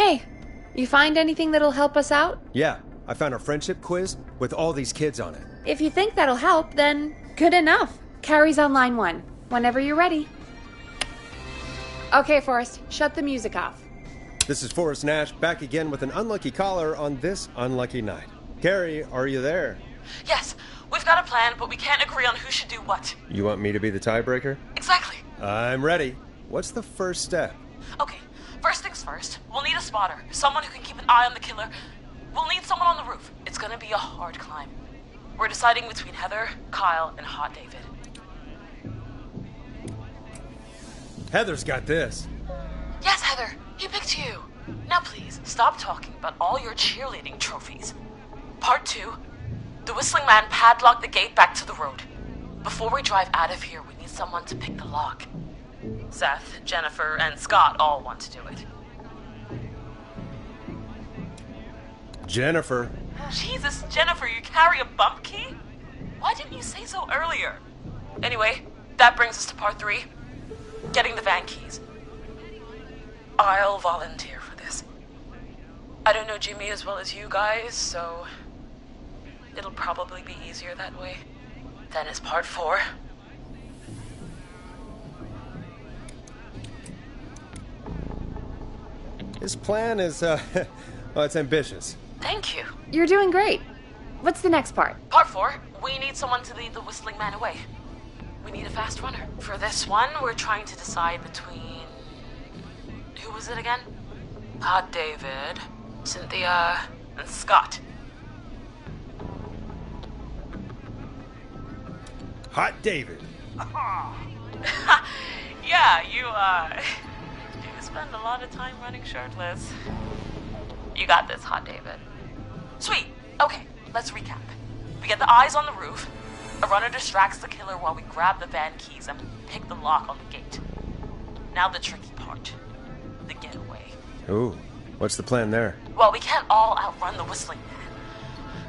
Hey, you find anything that'll help us out? Yeah, I found a friendship quiz with all these kids on it. If you think that'll help, then good enough. Carrie's on line 1, whenever you're ready. Okay, Forrest, shut the music off. This is Forrest Nash, back again with an unlucky caller on this unlucky night. Carrie, are you there? Yes, we've got a plan, but we can't agree on who should do what. You want me to be the tiebreaker? Exactly. I'm ready. What's the first step? Okay, first things first. We'll need a spotter, someone who can keep an eye on the killer. We'll need someone on the roof. It's gonna be a hard climb. We're deciding between Heather, Kyle, and Hot David. Heather's got this. Yes, Heather, he picked you. Now please, stop talking about all your cheerleading trophies. Part 2. The Whistling Man padlocked the gate back to the road. Before we drive out of here, we need someone to pick the lock. Seth, Jennifer, and Scott all want to do it. Jennifer. Jesus, Jennifer, you carry a bump key? Why didn't you say so earlier? Anyway, that brings us to part 3. Getting the van keys. I'll volunteer for this. I don't know Jimmy as well as you guys, so it'll probably be easier that way. Then is part 4. His plan is, well, it's ambitious. Thank you. You're doing great. What's the next part? Part 4, we need someone to lead the Whistling Man away. We need a fast runner. For this one, we're trying to decide between... Who was it again? Hot David, Cynthia, and Scott. Hot David. Yeah, you spend a lot of time running shirtless. You got this, Hot David. Sweet. Okay, let's recap. We get the eyes on the roof. A runner distracts the killer while we grab the van keys and pick the lock on the gate. Now the tricky part. The getaway. Ooh, what's the plan there? Well, we can't all outrun the Whistling Man.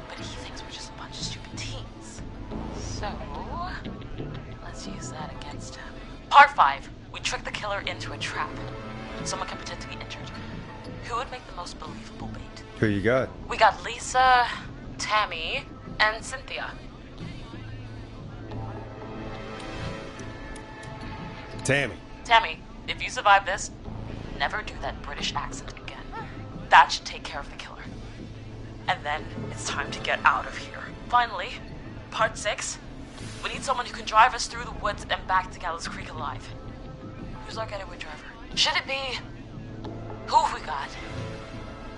But he thinks we're just a bunch of stupid teens. So, let's use that against him. Part 5. We trick the killer into a trap. Someone can pretend to be injured. Who would make the most believable bait? Who you got? We got Lisa, Tammy, and Cynthia. Tammy, if you survive this, never do that British accent again. That should take care of the killer. And then it's time to get out of here. Finally, part 6. We need someone who can drive us through the woods and back to Gallows Creek alive. Who's our getaway driver? Should it be... Who have we got?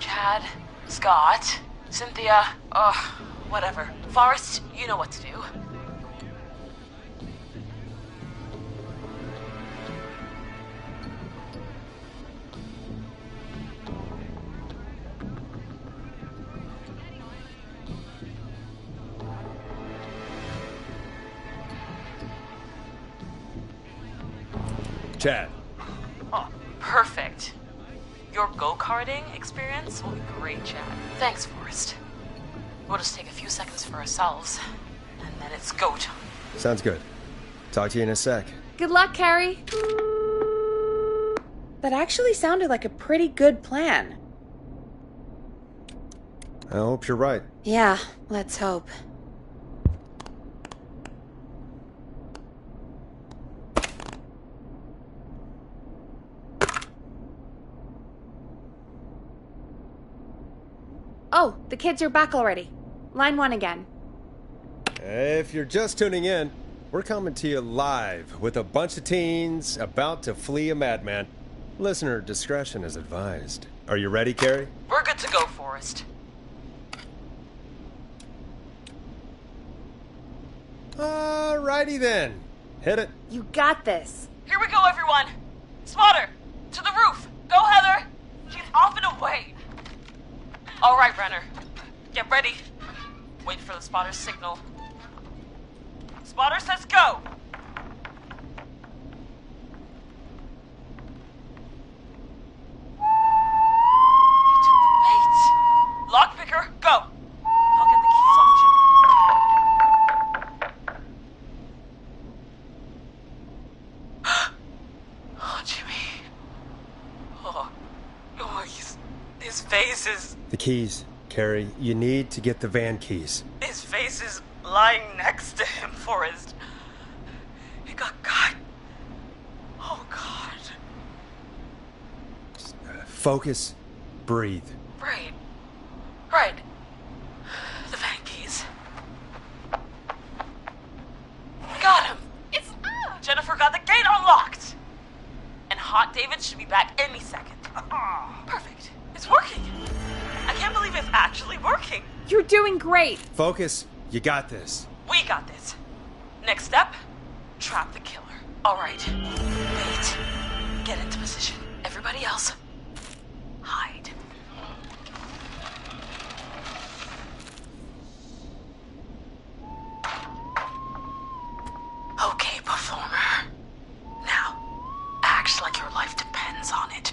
Chad, Scott, Cynthia, whatever. Forrest, you know what to do. Chad. Oh, perfect. Your go-karting experience will be great, Chad. Thanks, Forrest. We'll just take a few seconds for ourselves, and then it's go time. Sounds good. Talk to you in a sec. Good luck, Carrie. That actually sounded like a pretty good plan. I hope you're right. Yeah, let's hope. Oh, the kids are back already. Line 1 again. If you're just tuning in, we're coming to you live with a bunch of teens about to flee a madman. Listener discretion is advised. Are you ready, Carrie? We're good to go, Forrest. Alrighty then. Hit it. You got this. Here we go, everyone. Spotter, to the roof. Go, Heather. She's off and away. All right, Renner. Get ready. Wait for the spotter's signal. Spotter says go. He took the bait. Lockpicker, go. I'll get the keys off Jimmy. Oh, Jimmy. Oh, face is... The keys, Carrie. You need to get the van keys. His face is lying next to him, Forrest. He got cut. Oh, God. Focus. Breathe. Right. Right. The van keys. Got him. It's... Jennifer got the gate unlocked. And Hot David should be back any second. Perfect. It's working. I can't believe it's actually working. You're doing great. Focus. You got this. We got this. Next step, trap the killer. All right. Wait. Get into position. Everybody else, hide. Okay, performer. Now, act like your life depends on it.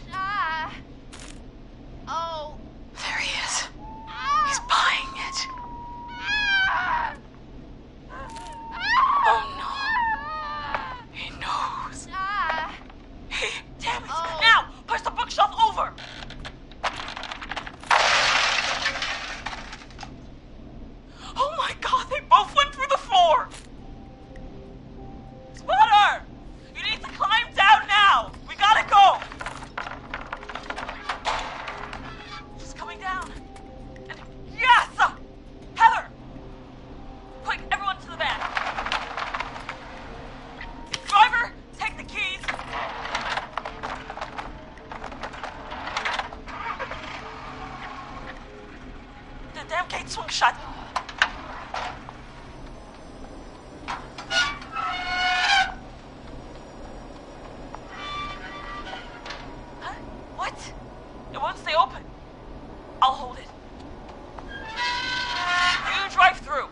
Oh. There he is. He's buying it. Oh no. He knows. Hey, damn it. Now, push the bookshelf over. Oh my God, they both went through the floor. Spotter! You need to climb down now. We gotta go. She's coming down. And yes! Heather! Quick, everyone to the van. Driver, take the keys. The damn gate swung shut. Huh? What? It won't stay open. I'll hold it. You drive through.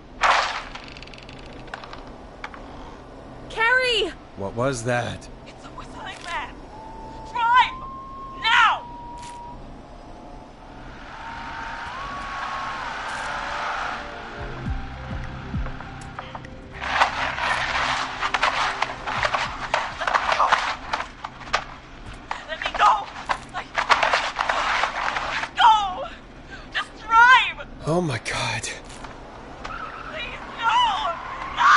Carrie! What was that? It's a whistling man. Drive! Now! Let me go! Go! Just drive! Oh my God. Please, no! No!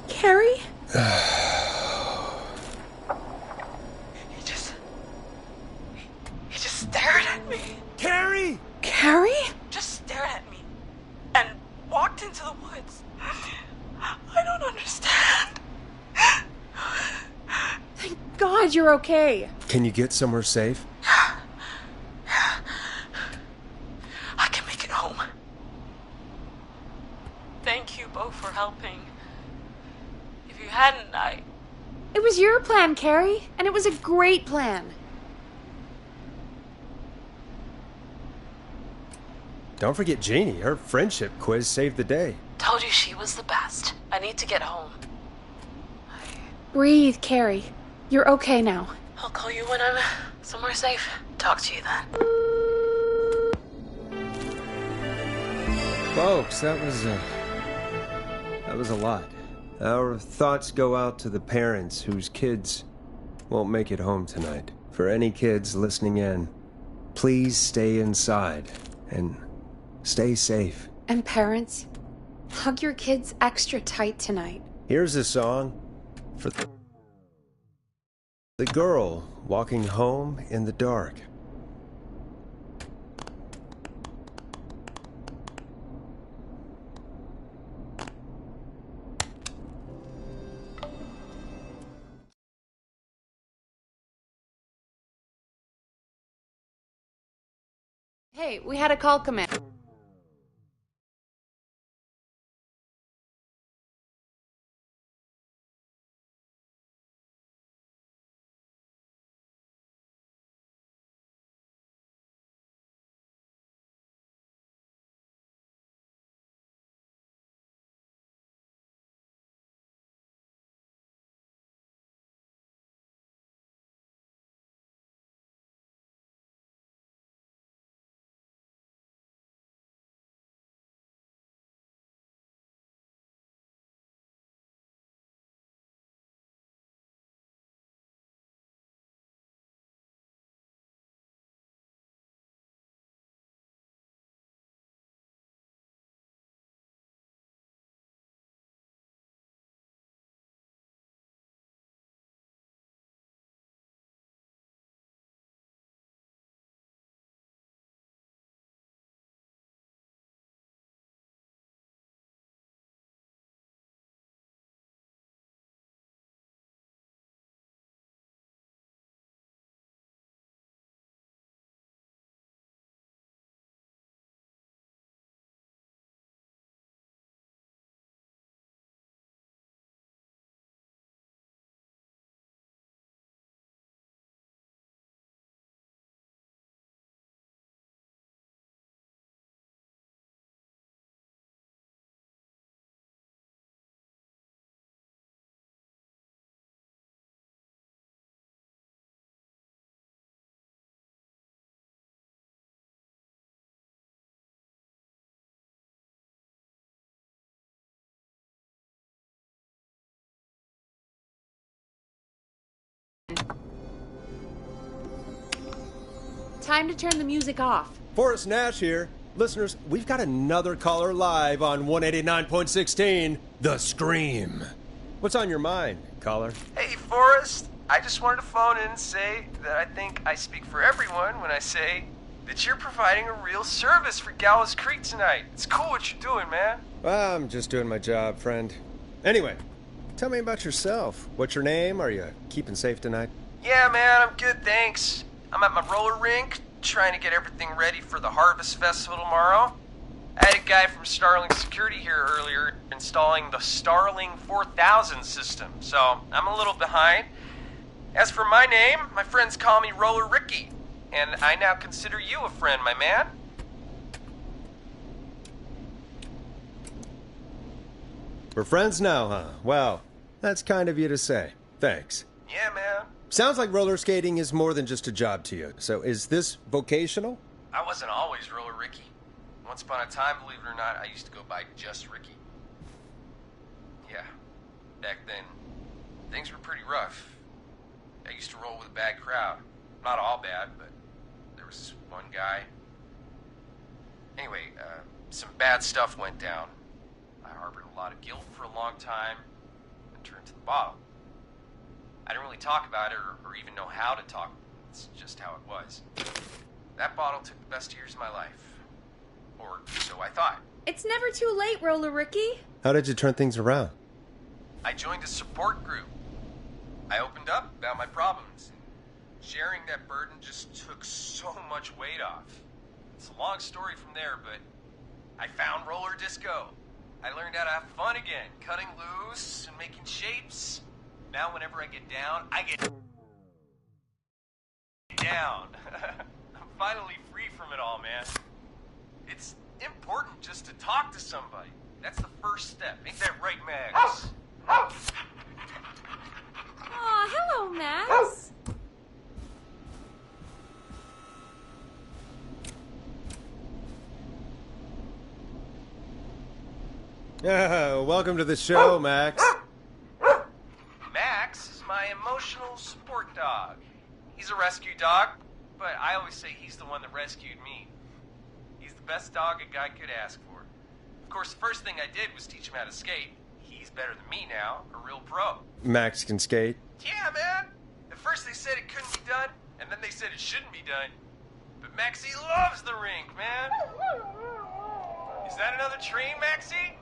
Carrie? He just stared at me. Carrie! Carrie? Just stared at me. And walked into the woods. I don't understand. Thank God you're okay. Can you get somewhere safe? I can make it home. Thank you both for helping. If you hadn't, It was your plan, Carrie, and it was a great plan. Don't forget Jeannie. Her friendship quiz saved the day. told you she was the best. I need to get home. Breathe, Carrie. You're okay now. I'll call you when I'm somewhere safe. Talk to you then. Folks, that was a lot. Our thoughts go out to the parents whose kids won't make it home tonight. For any kids listening in, please stay inside and stay safe. And parents, hug your kids extra tight tonight. Here's a song for the girl walking home in the dark. Hey, we had a call come in. Time to turn the music off. Forrest Nash here. Listeners, we've got another caller live on 189.16, The Scream. What's on your mind, caller? Hey, Forrest. I just wanted to phone in and say that I think I speak for everyone when I say that you're providing a real service for Gallows Creek tonight. It's cool what you're doing, man. Well, I'm just doing my job, friend. Anyway, tell me about yourself. What's your name? Are you keeping safe tonight? Yeah, man, I'm good, thanks. I'm at my roller rink, trying to get everything ready for the Harvest Festival tomorrow. I had a guy from Starling Security here earlier installing the Starling 4000 system, so I'm a little behind. As for my name, my friends call me Roller Ricky, and I now consider you a friend, my man. We're friends now, huh? Well, that's kind of you to say. Thanks. Yeah, man. Sounds like roller skating is more than just a job to you. So is this vocational? I wasn't always Roller Ricky. Once upon a time, believe it or not, I used to go by just Ricky. Yeah, back then, things were pretty rough. I used to roll with a bad crowd. Not all bad, but there was this one guy. Anyway, some bad stuff went down. I harbored a lot of guilt for a long time and turned to the bottle. I didn't really talk about it or even know how to talk. It's just how it was. That bottle took the best years of my life. Or so I thought. It's never too late, Roller Ricky. How did you turn things around? I joined a support group. I opened up about my problems. Sharing that burden just took so much weight off. It's a long story from there, but I found roller disco. I learned how to have fun again, cutting loose and making shapes. Now whenever I get down, I get down. I'm finally free from it all, man. It's important just to talk to somebody. That's the first step. Ain't that right, Max? Aw, hello, Max. Welcome to the show, Max. Max is my emotional support dog. He's a rescue dog, but I always say he's the one that rescued me. He's the best dog a guy could ask for. Of course, the first thing I did was teach him how to skate. He's better than me now, a real pro. Max can skate? Yeah, man. At first they said it couldn't be done, and then they said it shouldn't be done. But Maxie loves the rink, man. Is that another train, Maxie?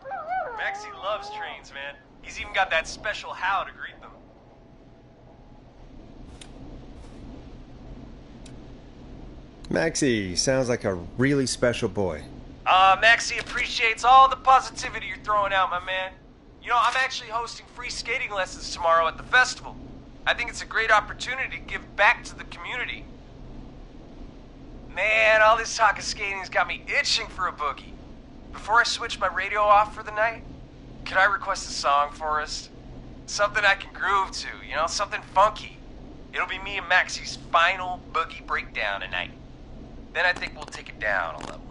Maxie loves trains, man. He's even got that special how to greet them. Maxie sounds like a really special boy. Maxie appreciates all the positivity you're throwing out, my man. You know, I'm actually hosting free skating lessons tomorrow at the festival. I think it's a great opportunity to give back to the community. Man, all this talk of skating's got me itching for a boogie. Before I switch my radio off for the night, could I request a song for us? Something I can groove to, you know, something funky. It'll be me and Maxie's final boogie breakdown tonight. Then I think we'll take it down a level.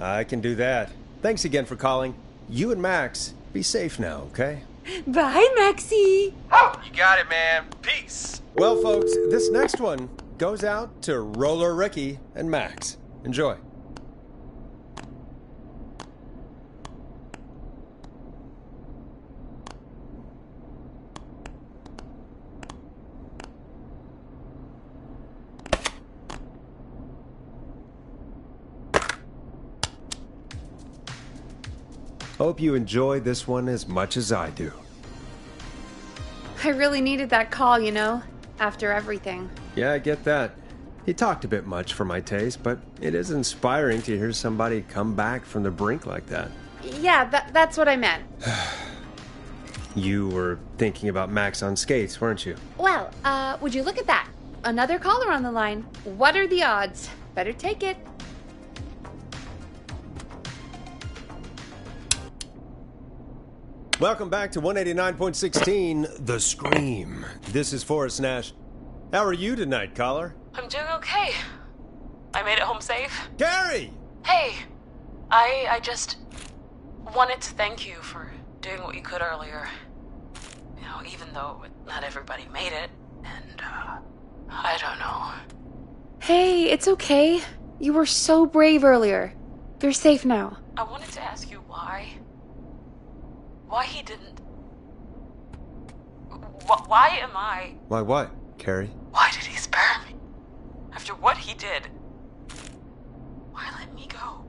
I can do that. Thanks again for calling. You and Max, be safe now, okay? Bye, Maxie. You got it, man. Peace. Well, folks, this next one goes out to Roller Ricky and Max. Enjoy. Hope you enjoy this one as much as I do. I really needed that call, you know, after everything. Yeah, I get that. He talked a bit much for my taste, but it is inspiring to hear somebody come back from the brink like that. Yeah, that's what I meant. You were thinking about Max on skates, weren't you? Well, would you look at that? Another caller on the line. What are the odds? Better take it. Welcome back to 189.16, The Scream. This is Forrest Nash. How are you tonight, caller? I'm doing okay. I made it home safe. Gary! Hey, I just wanted to thank you for doing what you could earlier. You know, even though not everybody made it. And, I don't know. Hey, it's okay. You were so brave earlier. You're safe now. I wanted to ask you why. Why he didn't... Why am I... Why what, Carrie? Why did he spare me? After what he did, why let me go?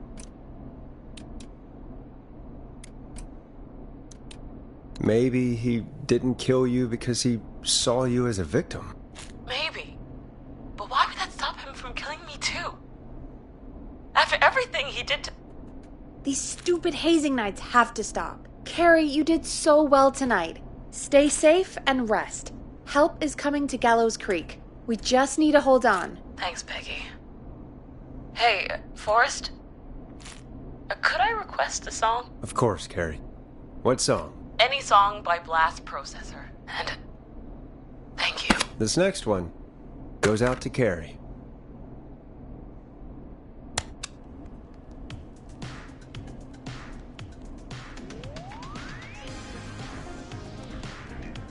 Maybe he didn't kill you because he saw you as a victim. Maybe. But why would that stop him from killing me too? After everything he did to... These stupid hazing nights have to stop. Carrie, you did so well tonight. Stay safe and rest. Help is coming to Gallows Creek. We just need to hold on. Thanks, Peggy. Hey, Forrest? Could I request a song? Of course, Carrie. What song? Any song by Blast Processor. And thank you. This next one goes out to Carrie.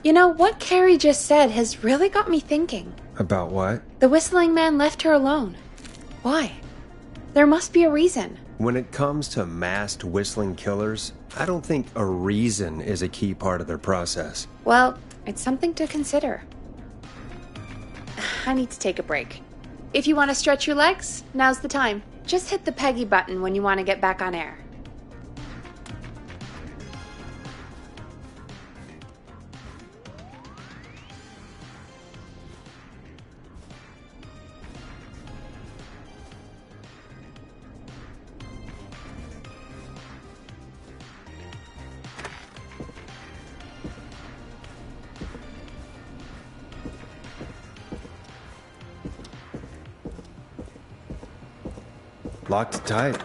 You know, what Carrie just said has really got me thinking. About what? The whistling man left her alone. Why? There must be a reason. When it comes to masked whistling killers, I don't think a reason is a key part of their process. Well, it's something to consider. I need to take a break. If you want to stretch your legs, now's the time. Just hit the Peggy button when you want to get back on air. Locked tight.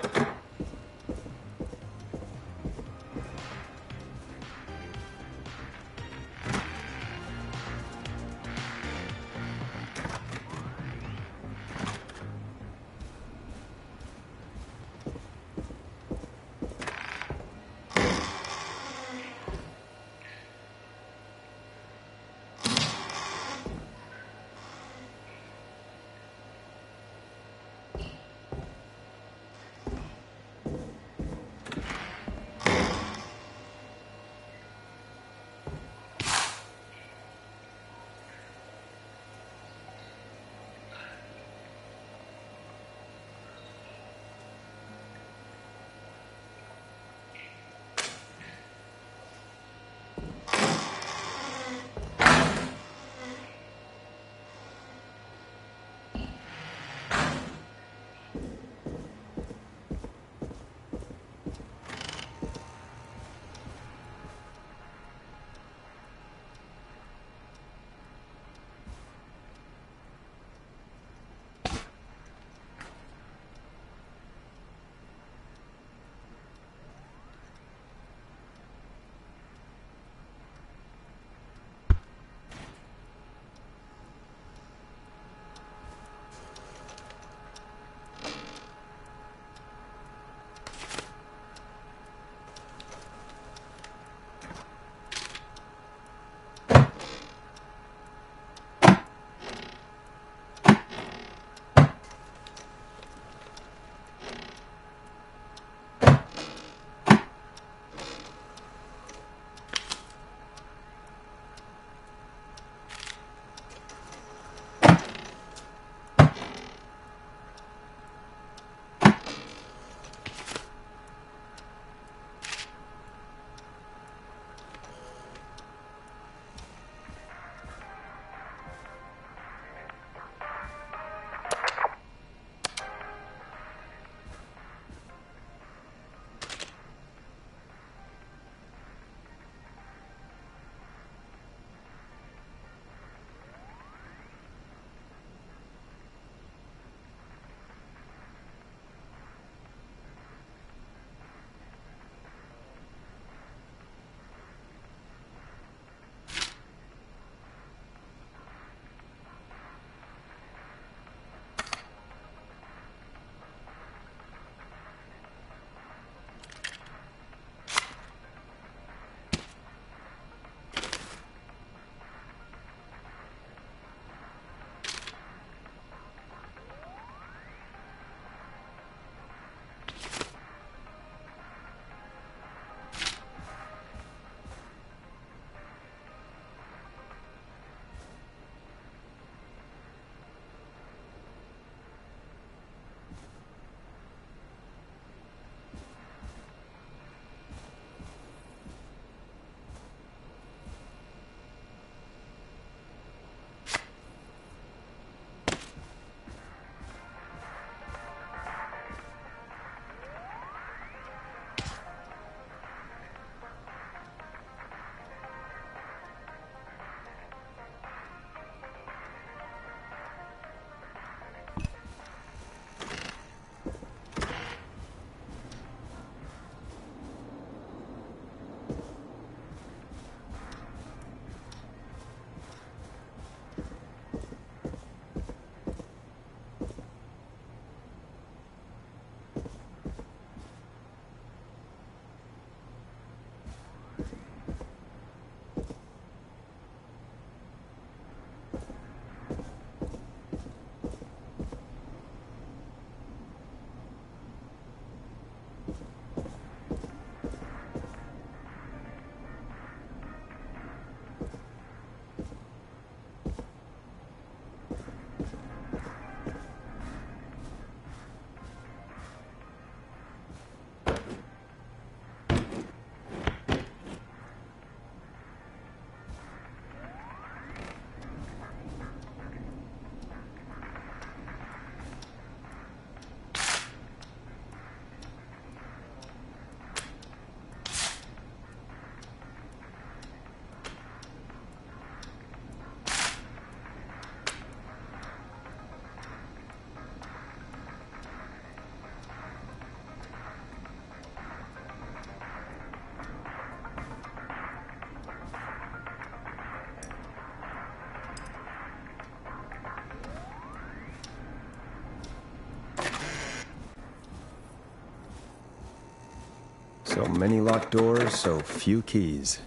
So many locked doors, so few keys.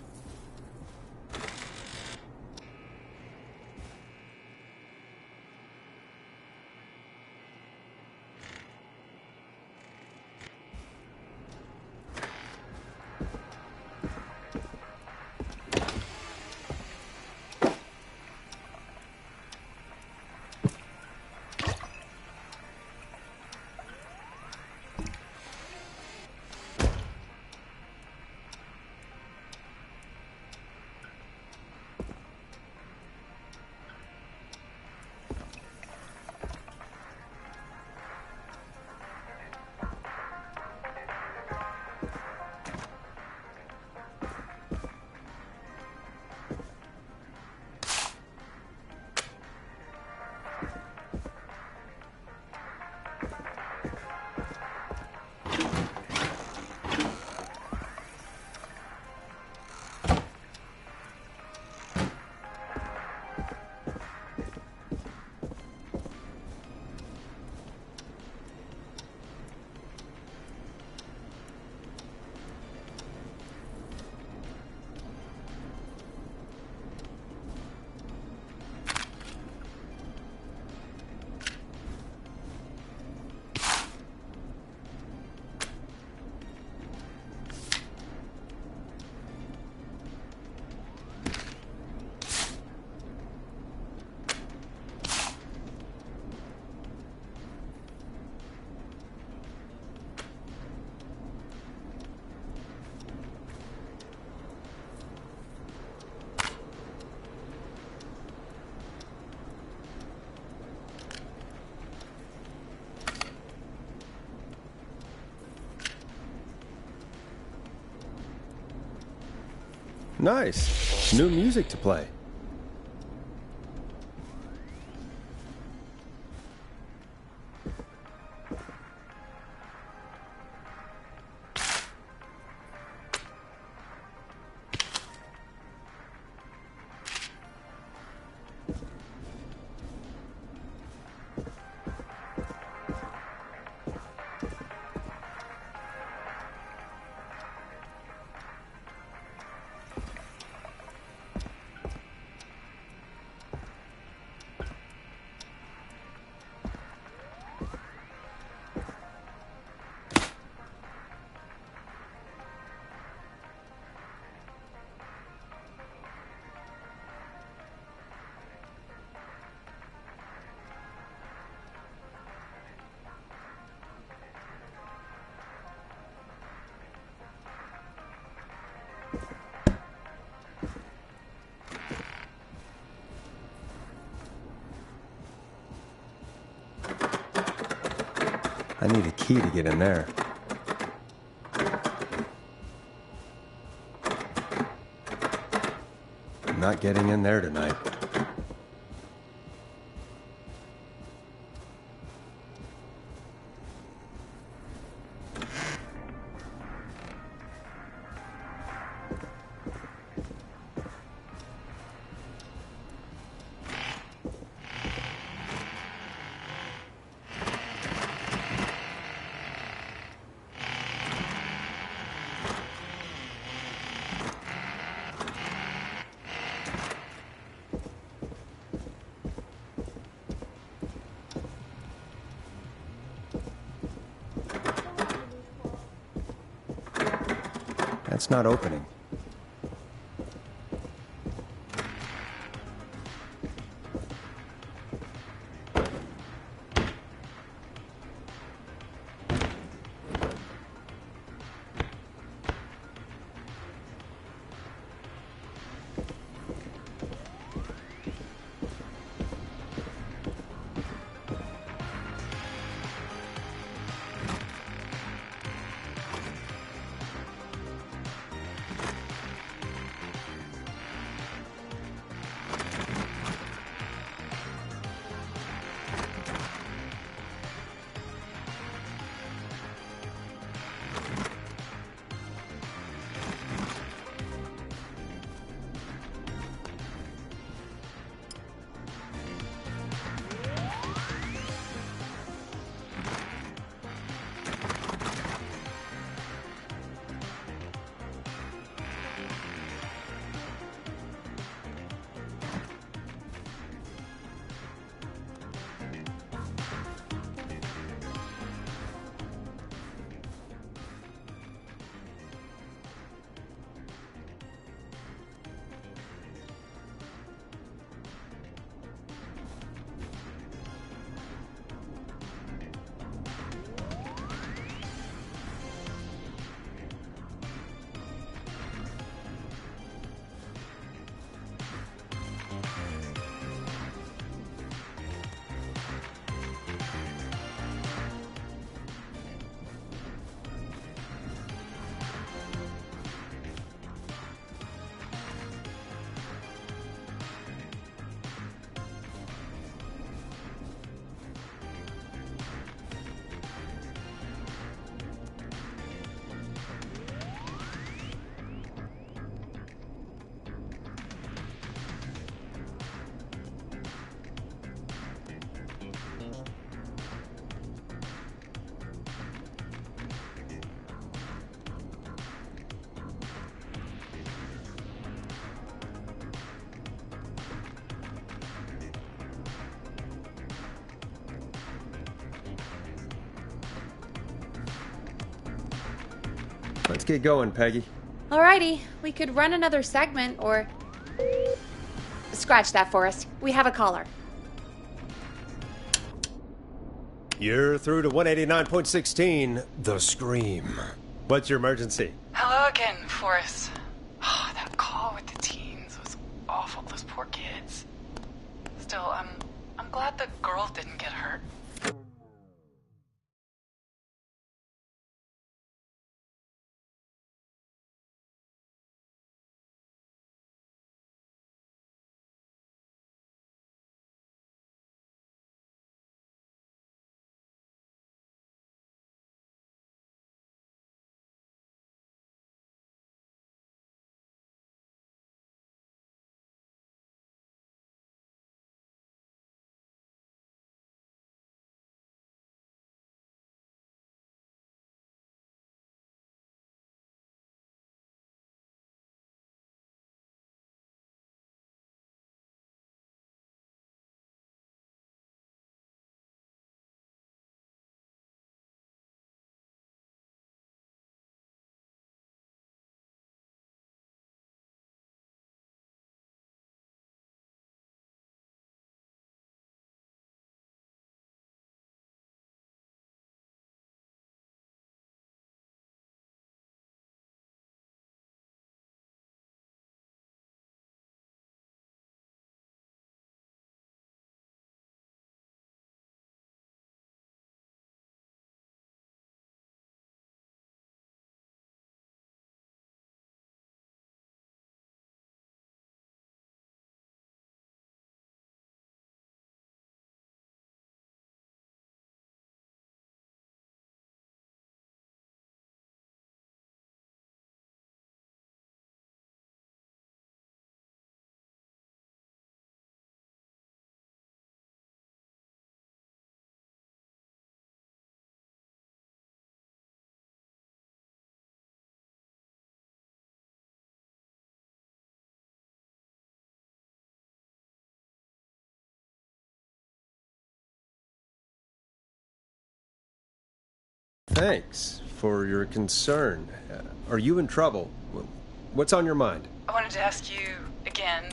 Nice. New music to play. I need a key to get in there. I'm not getting in there tonight. That's not opening. Let's get going, Peggy. Alrighty, we could run another segment or... Scratch that, Forrest. We have a caller. You're through to 189.16, The Scream. What's your emergency? Hello again, Forrest. Oh, that call with the teens was awful. Those poor kids. Still, I'm glad the girl didn't get hurt. Thanks for your concern. Are you in trouble? What's on your mind? I wanted to ask you again.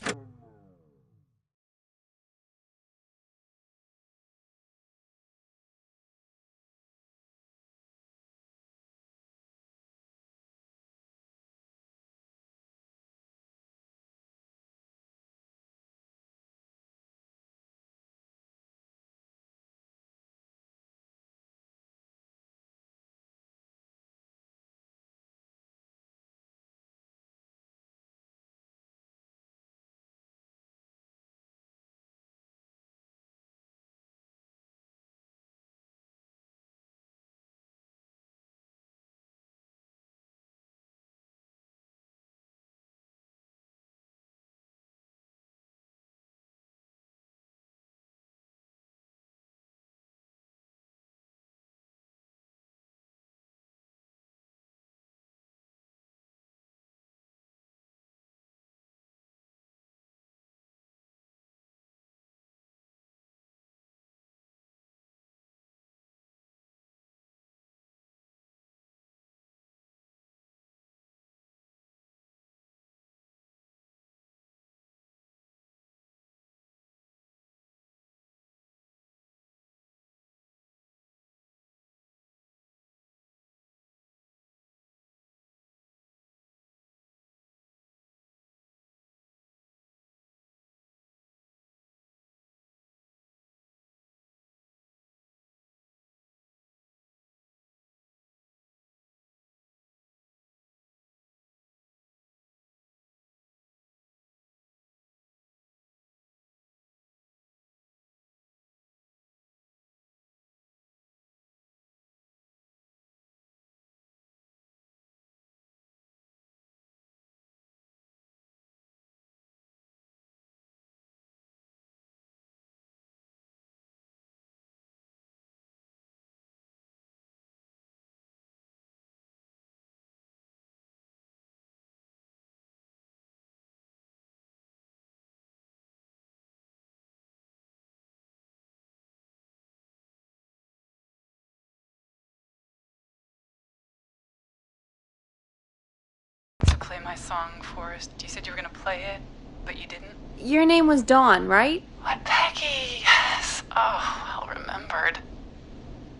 my song, Forrest. You said you were gonna play it, but you didn't? Your name was Dawn, right? What, Peggy? Yes. Oh, well remembered.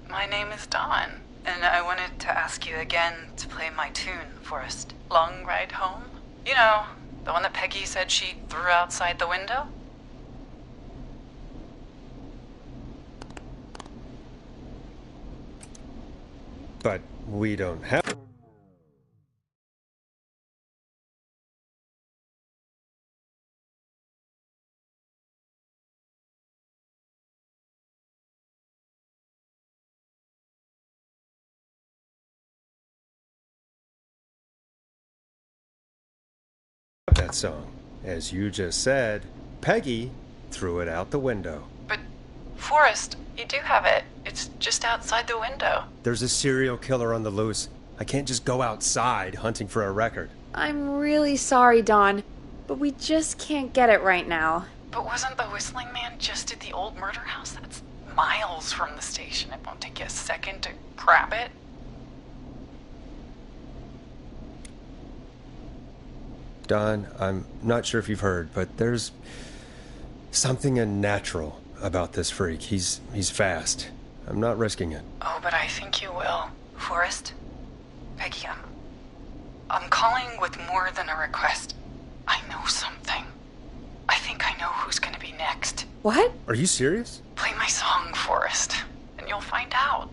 My name is Dawn, and I wanted to ask you again to play my tune, Forrest. Long Ride Home? You know, the one that Peggy said she threw outside the window? But we don't have that song. As you just said, Peggy threw it out the window. But, Forrest, you do have it. It's just outside the window. There's a serial killer on the loose. I can't just go outside hunting for a record. I'm really sorry, Dawn, but we just can't get it right now. But wasn't the Whistling Man just at the old murder house? That's miles from the station. It won't take you a second to grab it. Don, I'm not sure if you've heard, but there's something unnatural about this freak. He's fast. I'm not risking it. Oh, but I think you will. Forrest? Peggy, I'm calling with more than a request. I know something. I think I know who's gonna be next. What? Are you serious? Play my song, Forrest, and you'll find out.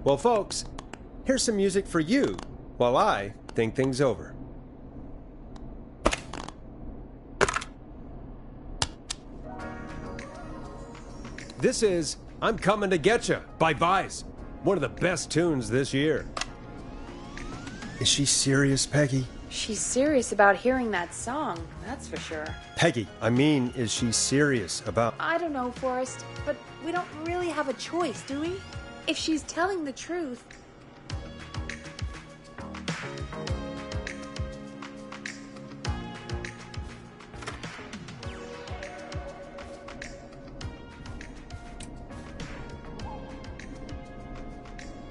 Well, folks, here's some music for you while I think things over. This is I'm Coming to Getcha by Vice. One of the best tunes this year. Is she serious, Peggy? She's serious about hearing that song, that's for sure. Peggy, I mean, is she serious about... I don't know, Forrest, but we don't really have a choice, do we? If she's telling the truth...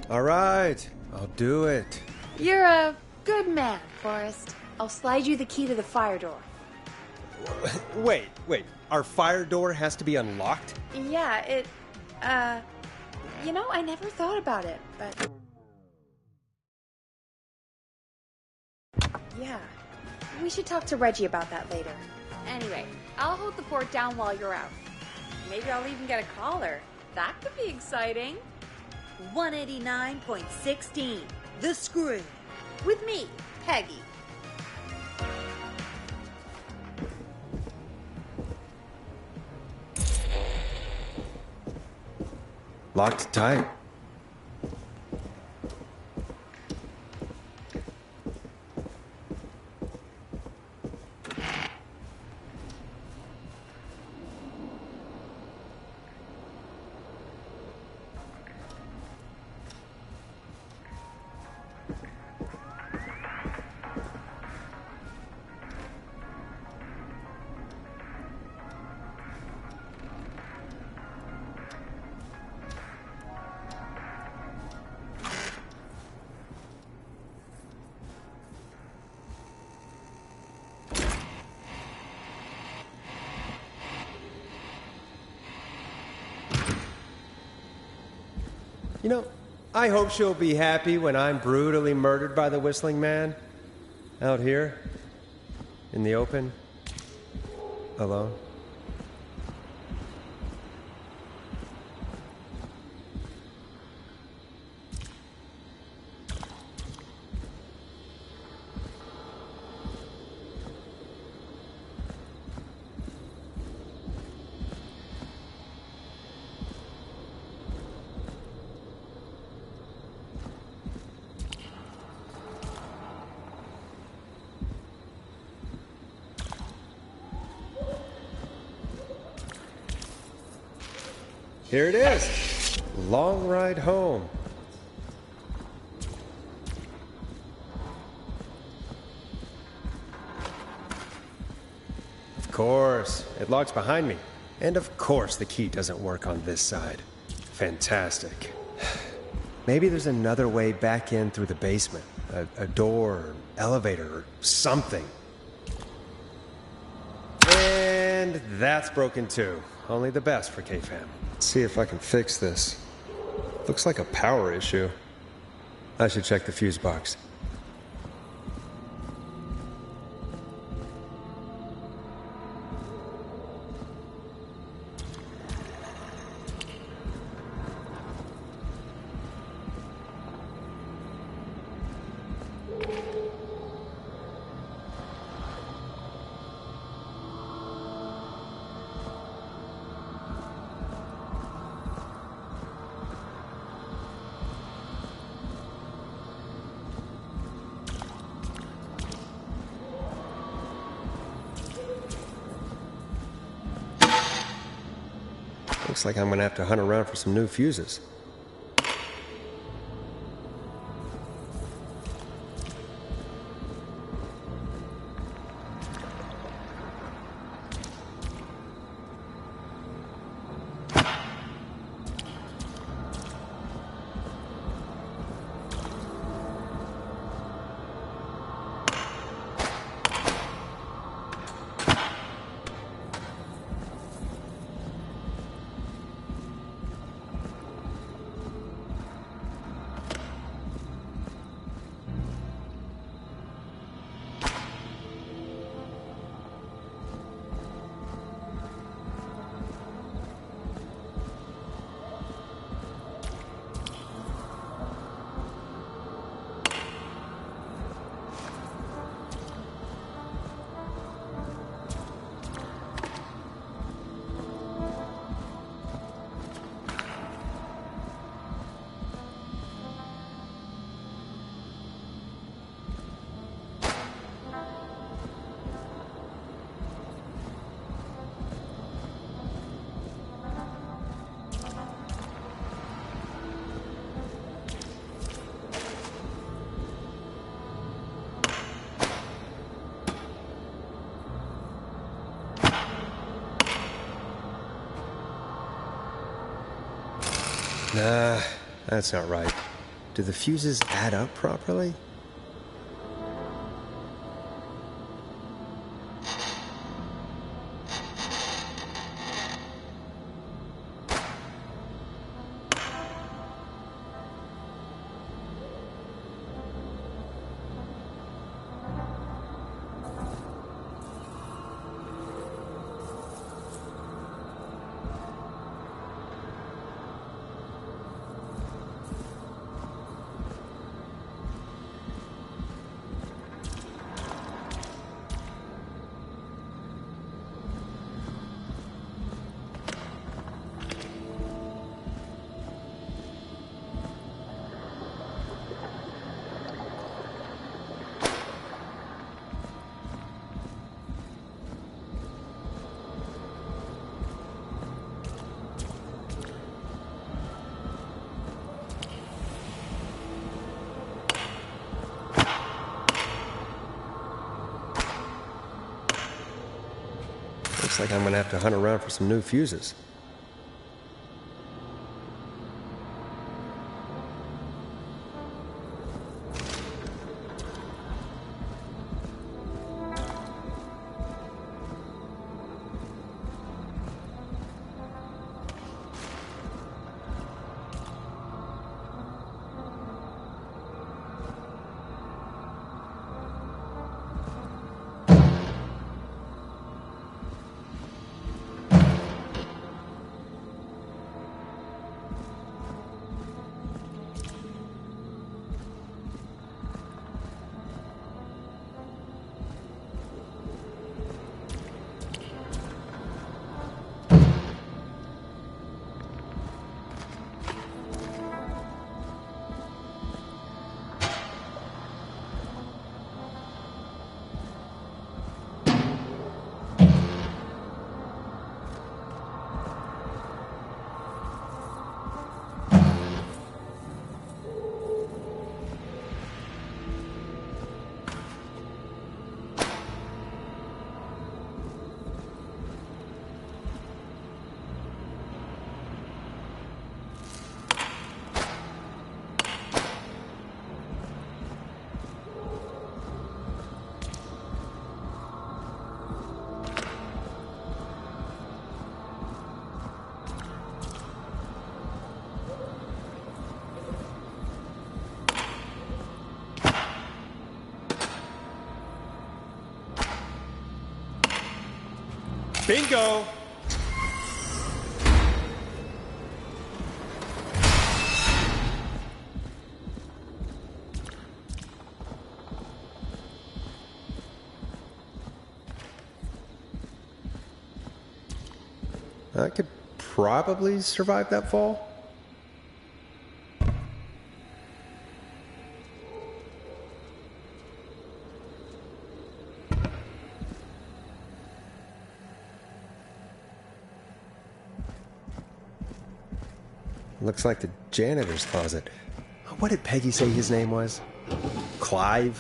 All right, I'll do it. You're a good man, Forrest. I'll slide you the key to the fire door. Wait. Our fire door has to be unlocked? Yeah, you know, I never thought about it, but... Yeah, we should talk to Reggie about that later. Anyway, I'll hold the fort down while you're out. Maybe I'll even get a caller. That could be exciting. 189.16, The Screw. With me, Peggy. Locked tight. You know, I hope she'll be happy when I'm brutally murdered by the Whistling Man. Out here, in the open, alone. Here it is. Long Ride Home. Of course, it locks behind me. And of course the key doesn't work on this side. Fantastic. Maybe there's another way back in through the basement. A door, or elevator, or something. And that's broken too. Only the best for K-Fam. Let's see if I can fix this. Looks like a power issue. I should check the fuse box. Looks like I'm gonna have to hunt around for some new fuses. Nah, that's not right. Do the fuses add up properly? Looks like I'm gonna have to hunt around for some new fuses. Bingo! I could probably survive that fall. Looks like the janitor's closet. What did Peggy say his name was? Clive?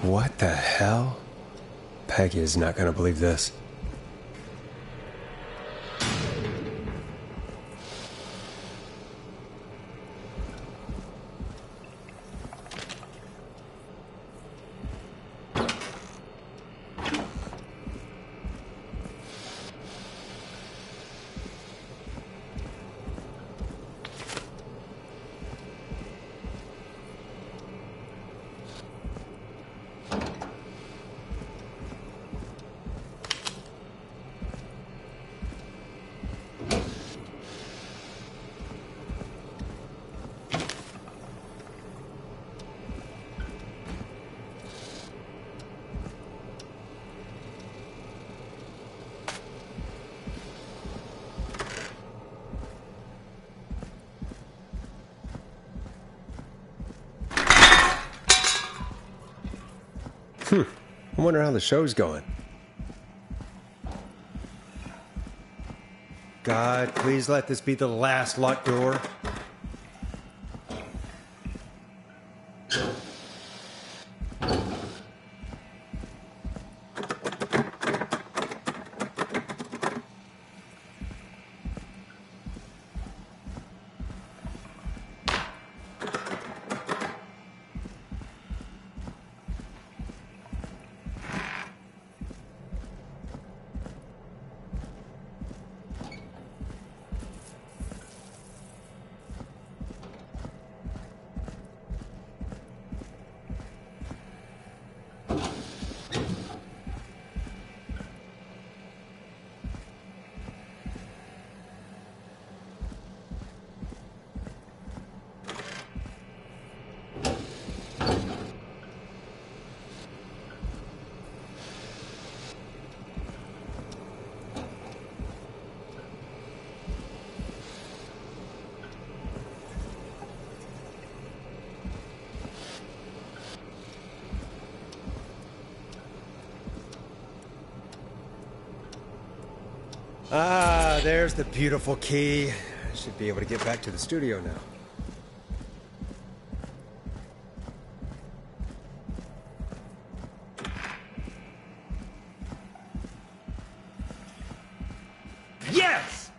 What the hell? Peggy is not going to believe this. I wonder how the show's going. God, please let this be the last locked door. Ah, there's the beautiful key. I should be able to get back to the studio now. Yes!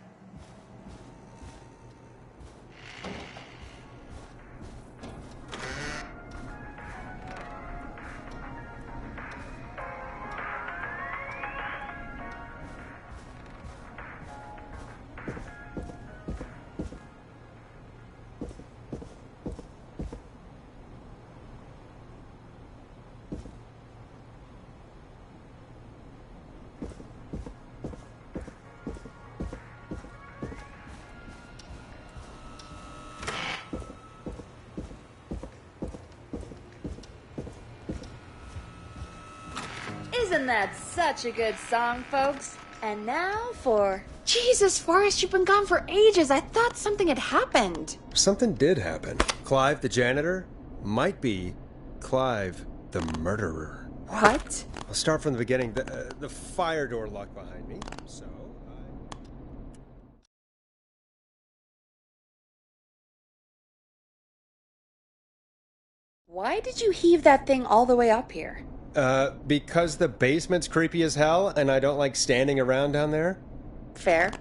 Isn't that such a good song, folks? And now for... Jesus, Forrest, you've been gone for ages. I thought something had happened. Something did happen. Clive, the janitor, might be Clive, the murderer. What? I'll start from the beginning. The fire door locked behind me, so... Why did you heave that thing all the way up here? Because the basement's creepy as hell, and I don't like standing around down there. Fair.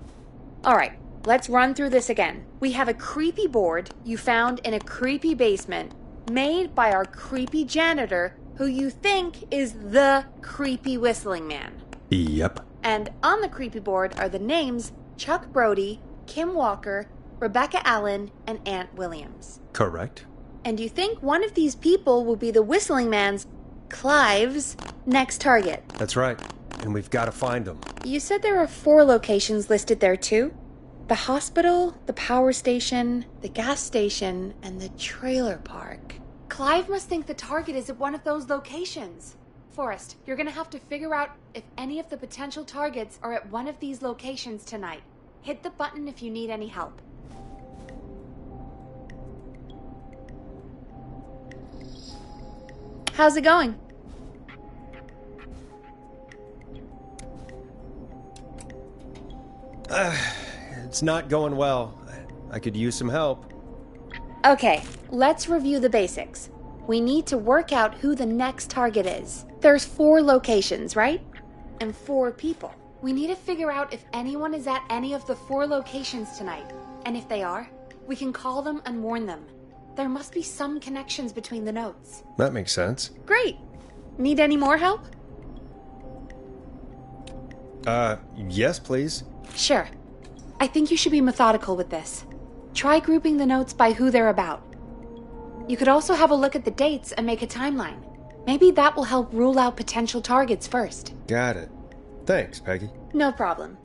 All right, let's run through this again. We have a creepy board you found in a creepy basement made by our creepy janitor who you think is the creepy whistling man. Yep. And on the creepy board are the names Chuck Brody, Kim Walker, Rebecca Allen, and Ant Williams. Correct. And you think one of these people will be the Whistling Man's, Clive's, next target. That's right. And we've got to find them. You said there are 4 locations listed there too? The hospital, the power station, the gas station, and the trailer park. Clive must think the target is at one of those locations. Forrest, you're gonna have to figure out if any of the potential targets are at one of these locations tonight. Hit the button if you need any help. How's it going? It's not going well. I could use some help. Okay, let's review the basics. We need to work out who the next target is. There's 4 locations, right? And 4 people. We need to figure out if anyone is at any of the 4 locations tonight. And if they are, we can call them and warn them. There must be some connections between the notes. That makes sense. Great. Need any more help? Yes, please. Sure. I think you should be methodical with this. Try grouping the notes by who they're about. You could also have a look at the dates and make a timeline. Maybe that will help rule out potential targets first. Got it. Thanks, Peggy. No problem.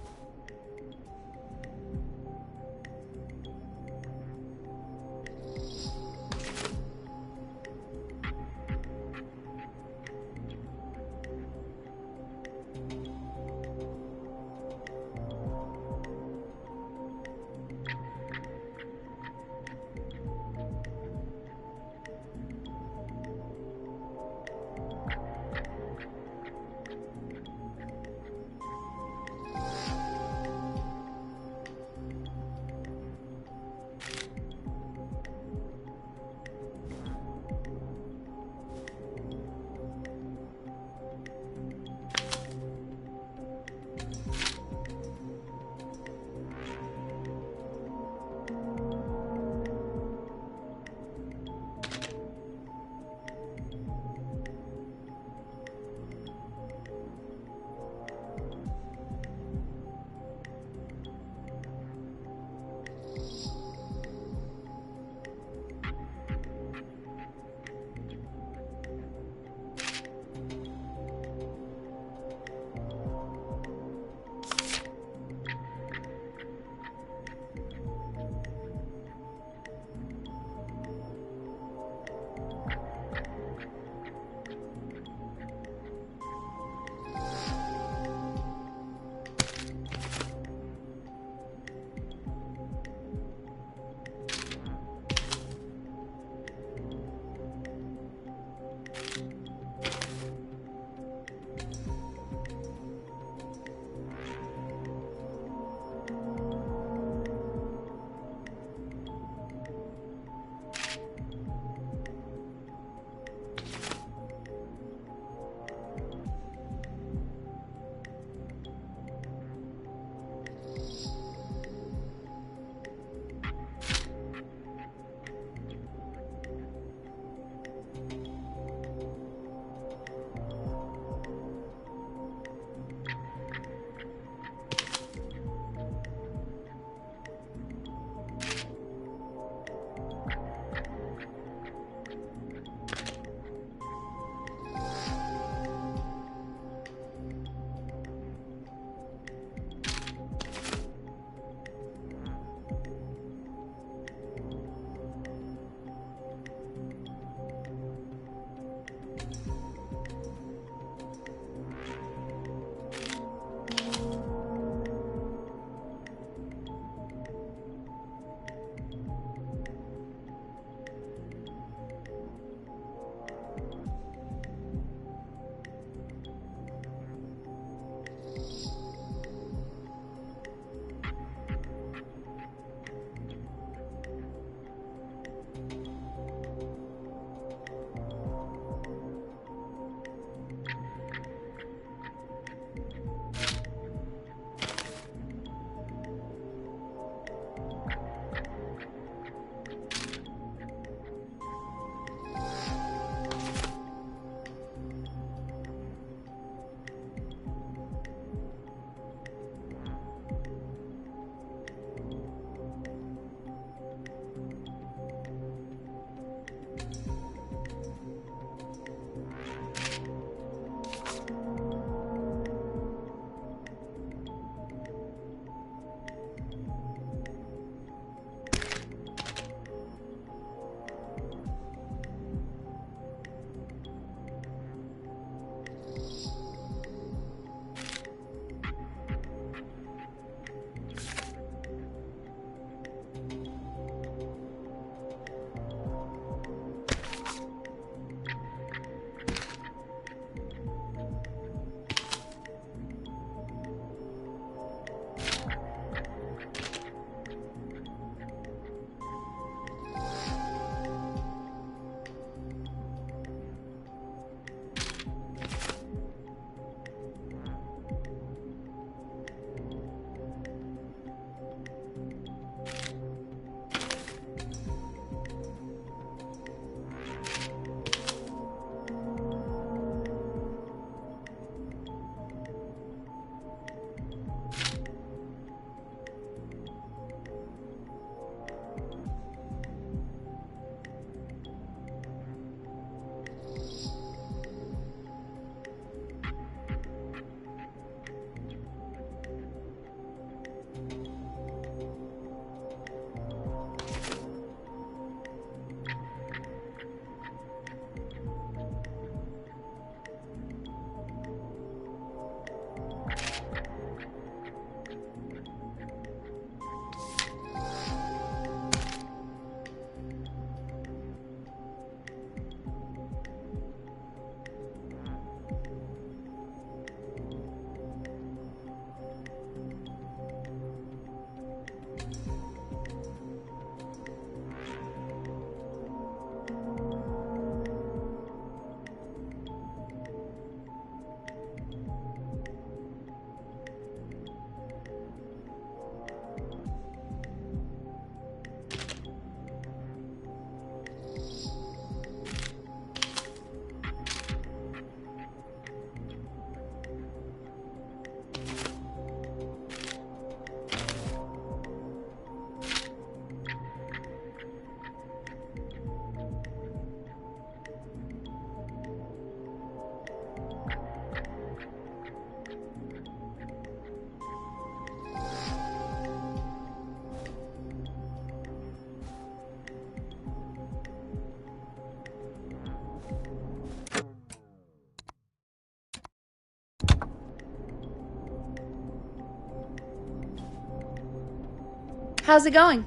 How's it going?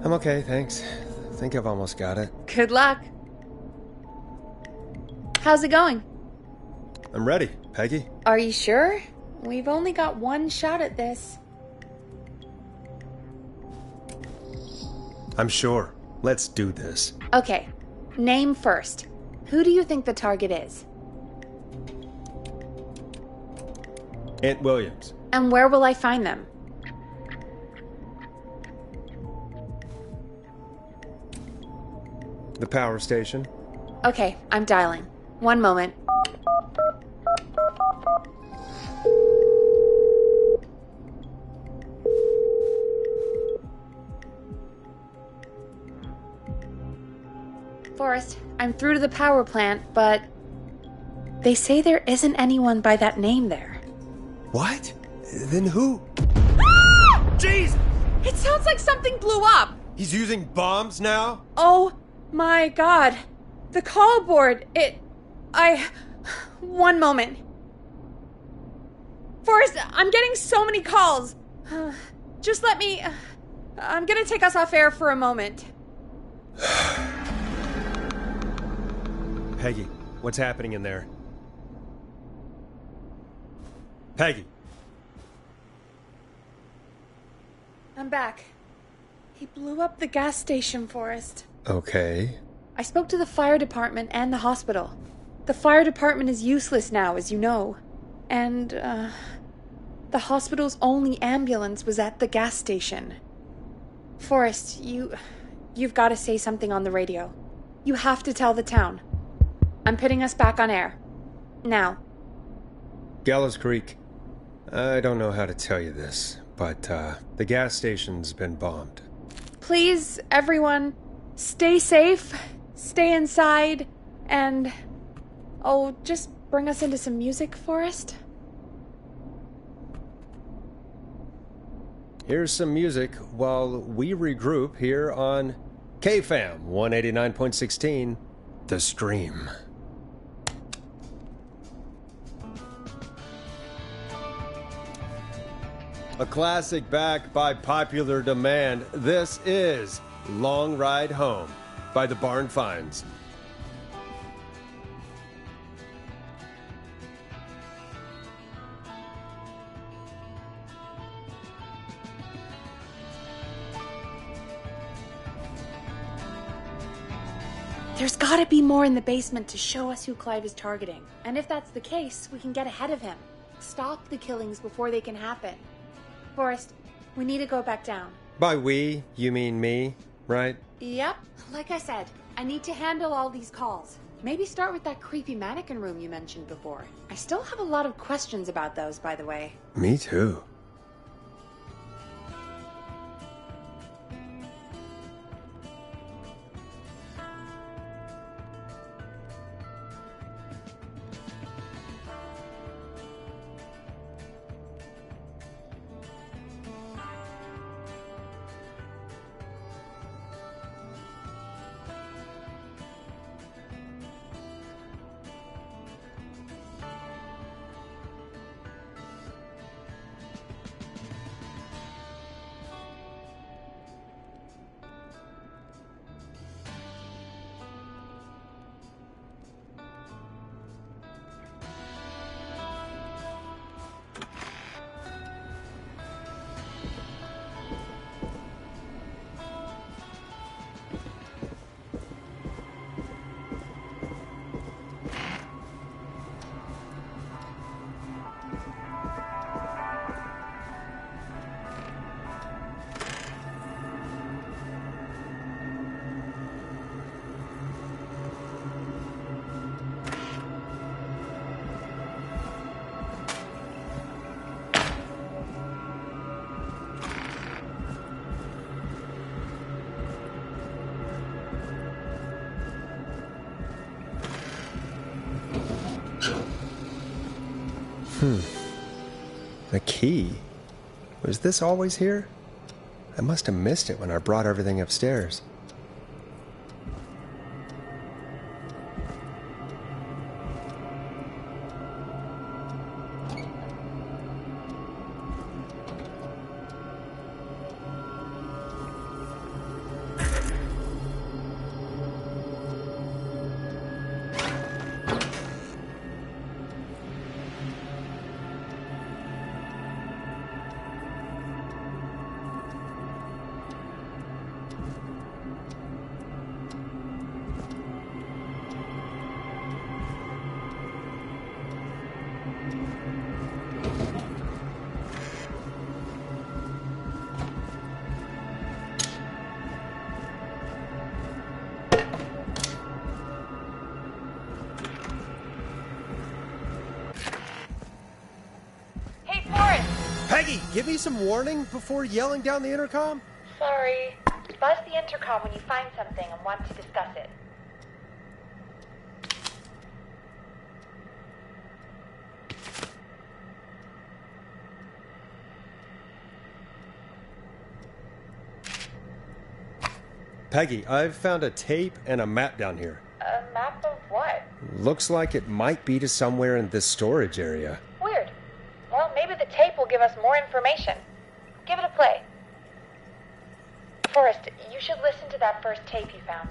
I'm okay, thanks. I think I've almost got it. Good luck. How's it going? I'm ready, Peggy. Are you sure? We've only got one shot at this. I'm sure. Let's do this. Okay, name first. Who do you think the target is? Aunt Williams. And where will I find them? The power station. Okay, I'm dialing. One moment. Forrest, I'm through to the power plant, but they say there isn't anyone by that name there. What? Then who? Jeez! It sounds like something blew up! He's using bombs now? Oh my god. The call board, one moment. Forrest, I'm getting so many calls. Just let me... I'm gonna take us off air for a moment. Peggy, what's happening in there? Peggy. I'm back. He blew up the gas station, Forrest. Okay. I spoke to the fire department and the hospital. The fire department is useless now, as you know. And, the hospital's only ambulance was at the gas station. Forrest, you've got to say something on the radio. You have to tell the town. I'm putting us back on air. Now. Gallows Creek. I don't know how to tell you this, but, the gas station's been bombed. Please, everyone, stay safe, stay inside, and... oh, just bring us into some music, Forrest. Here's some music while we regroup here on KFAM 189.16, The Stream. A classic back by popular demand. This is Long Ride Home by the Barn Finds. There's gotta be more in the basement to show us who Clive is targeting. And if that's the case, we can get ahead of him. Stop the killings before they can happen. Forrest, we need to go back down. By we, you mean me, right? Yep. Like I said, I need to handle all these calls. Maybe start with that creepy mannequin room you mentioned before. I still have a lot of questions about those, by the way. Me too. The key? Was this always here? I must have missed it when I brought everything upstairs. give me some warning before yelling down the intercom? Sorry. Buzz the intercom when you find something and want to discuss it. Peggy, I've found a tape and a map down here. A map of what? Looks like it might be to somewhere in this storage area. Weird. Well, maybe the tape will give us more information. Give it a play. Forrest, you should listen to that first tape you found.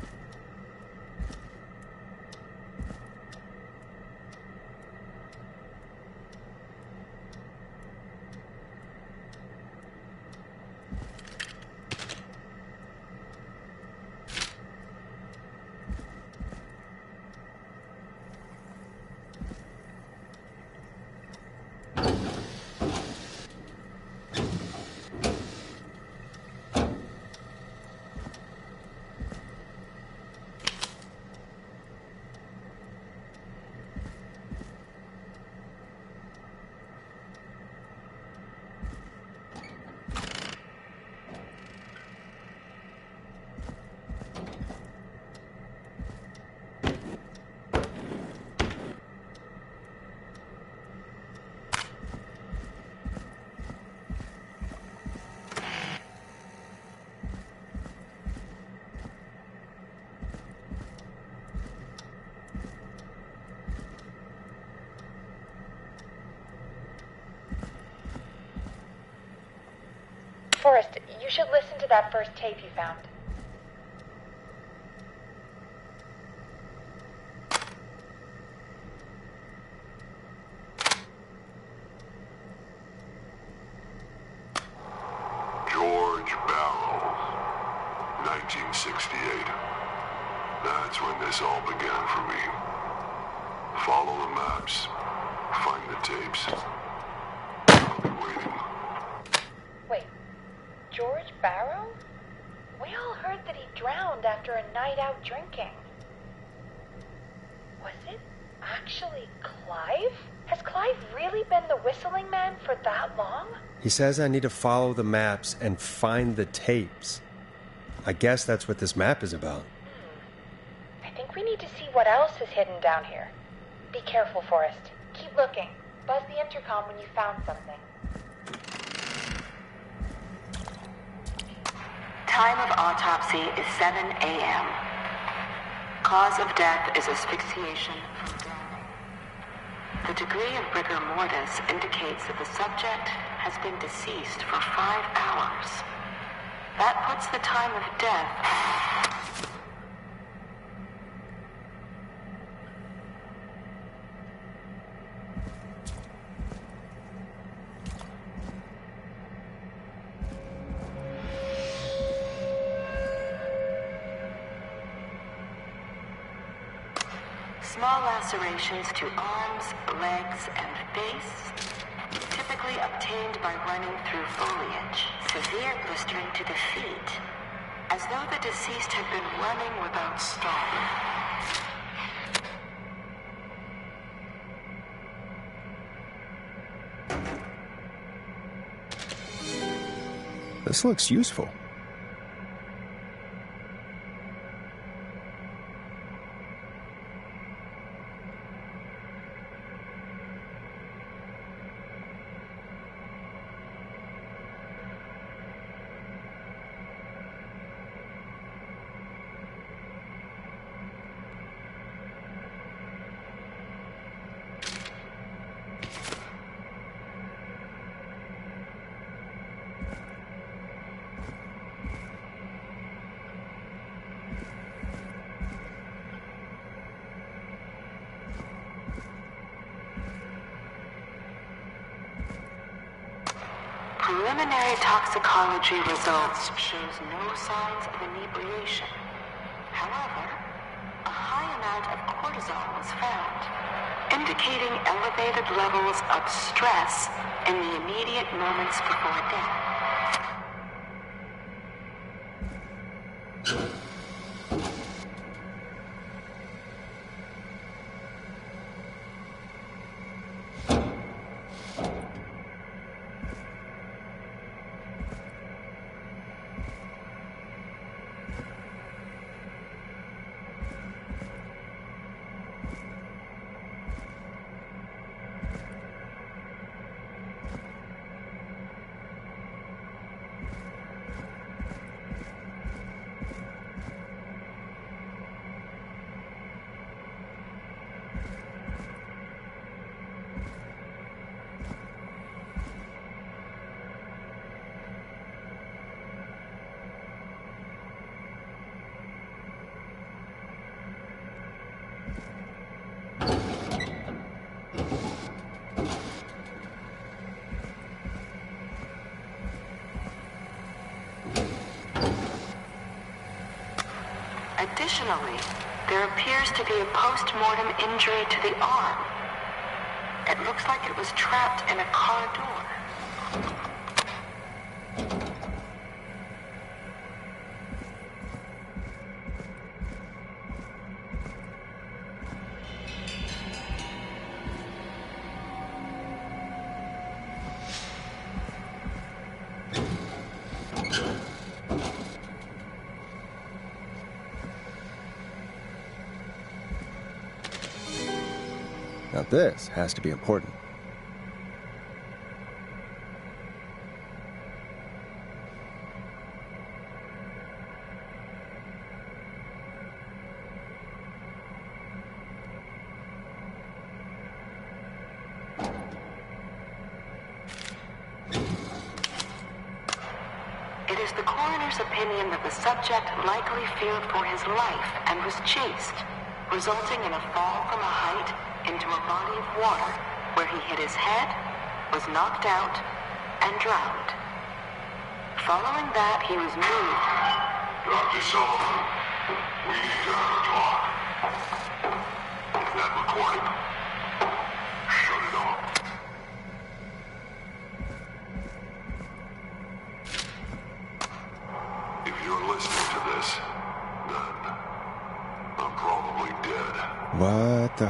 Forrest, you should listen to that first tape you found. George Barrow, 1968. That's when this all began for me. Follow the maps, find the tapes. I'll be waiting. Wait, George Barrow? We all heard that he drowned after a night out drinking. Was it actually Clive? Has Clive really been the whistling man for that long? He says I need to follow the maps and find the tapes. I guess that's what this map is about. I think we need to see what else is hidden down here. Be careful, Forrest. Keep looking. Buzz the intercom when you found something. Time of autopsy is 7 a.m. Cause of death is asphyxiation from drowning. The degree of rigor mortis indicates that the subject has been deceased for 5 hours. That puts the time of death... Small lacerations to arms, legs, and face, typically obtained by running through foliage. Severe blistering to the feet, as though the deceased had been running without stopping. This looks useful. Preliminary toxicology results shows no signs of inebriation. However, a high amount of cortisol was found, indicating elevated levels of stress in the immediate moments before death. Additionally, there appears to be a post-mortem injury to the arm. It looks like it was trapped in a car door. Now this has to be important. It is the coroner's opinion that the subject likely feared for his life and was chased, resulting in a fall from a height into a body of water where he hit his head, was knocked out, and drowned. Following that, he was moved. Dr. Sullivan, we need to have a talk. Is that recording? Shut it off. If you're listening to this, then I'm probably dead. What the...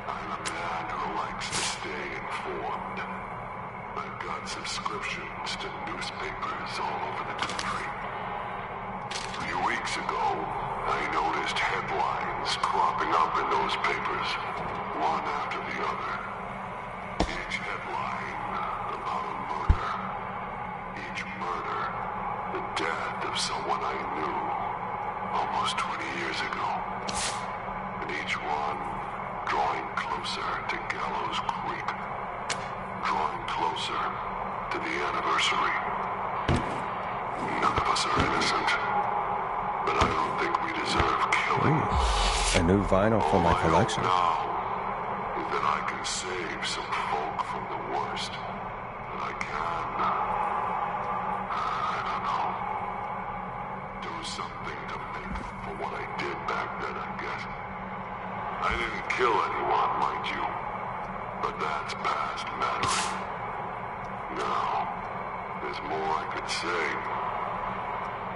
I'm a man who likes to stay informed. I've got subscriptions to newspapers all over the country. A few weeks ago, I noticed headlines cropping up in those papers, one after the other. Each headline about a murder. Each murder, the death of someone I knew almost 20 years ago. And each one drawing closer to Gallows Creek, drawing closer to the anniversary. None of us are innocent, but I don't think we deserve killing. A new vinyl for my collection. All I hope now is that I can save some folk from the worst. That I can, I don't know, do something to make up for what I did back then, I guess. I didn't kill anyone, mind you, but that's past mattering. Now, there's more I could say,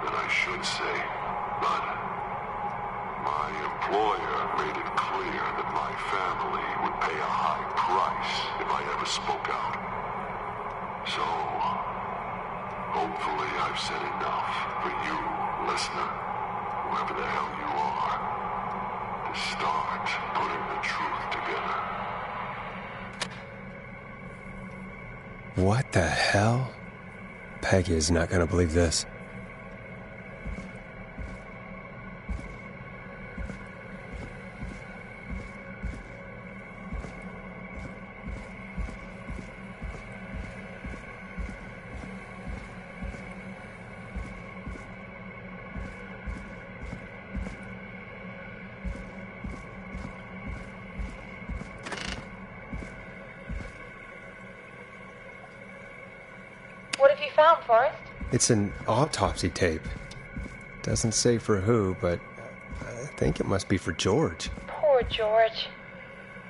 that I should say, but my employer made it clear that my family would pay a high price if I ever spoke out. So, hopefully I've said enough for you, listener, whoever the hell you are, to start putting the truth together. What the hell? Peggy is not gonna believe this. What have you found, Forrest? It's an autopsy tape. Doesn't say for who, but I think it must be for George. Poor George.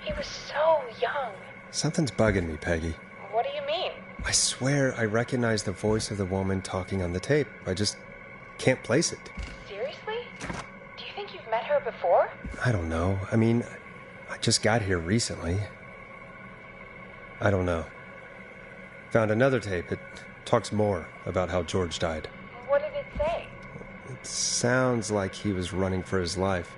He was so young. Something's bugging me, Peggy. What do you mean? I swear I recognize the voice of the woman talking on the tape. I just can't place it. Seriously? Do you think you've met her before? I don't know. I mean, I just got here recently. I don't know. Found another tape. It talks more about how George died. What did it say? It sounds like he was running for his life.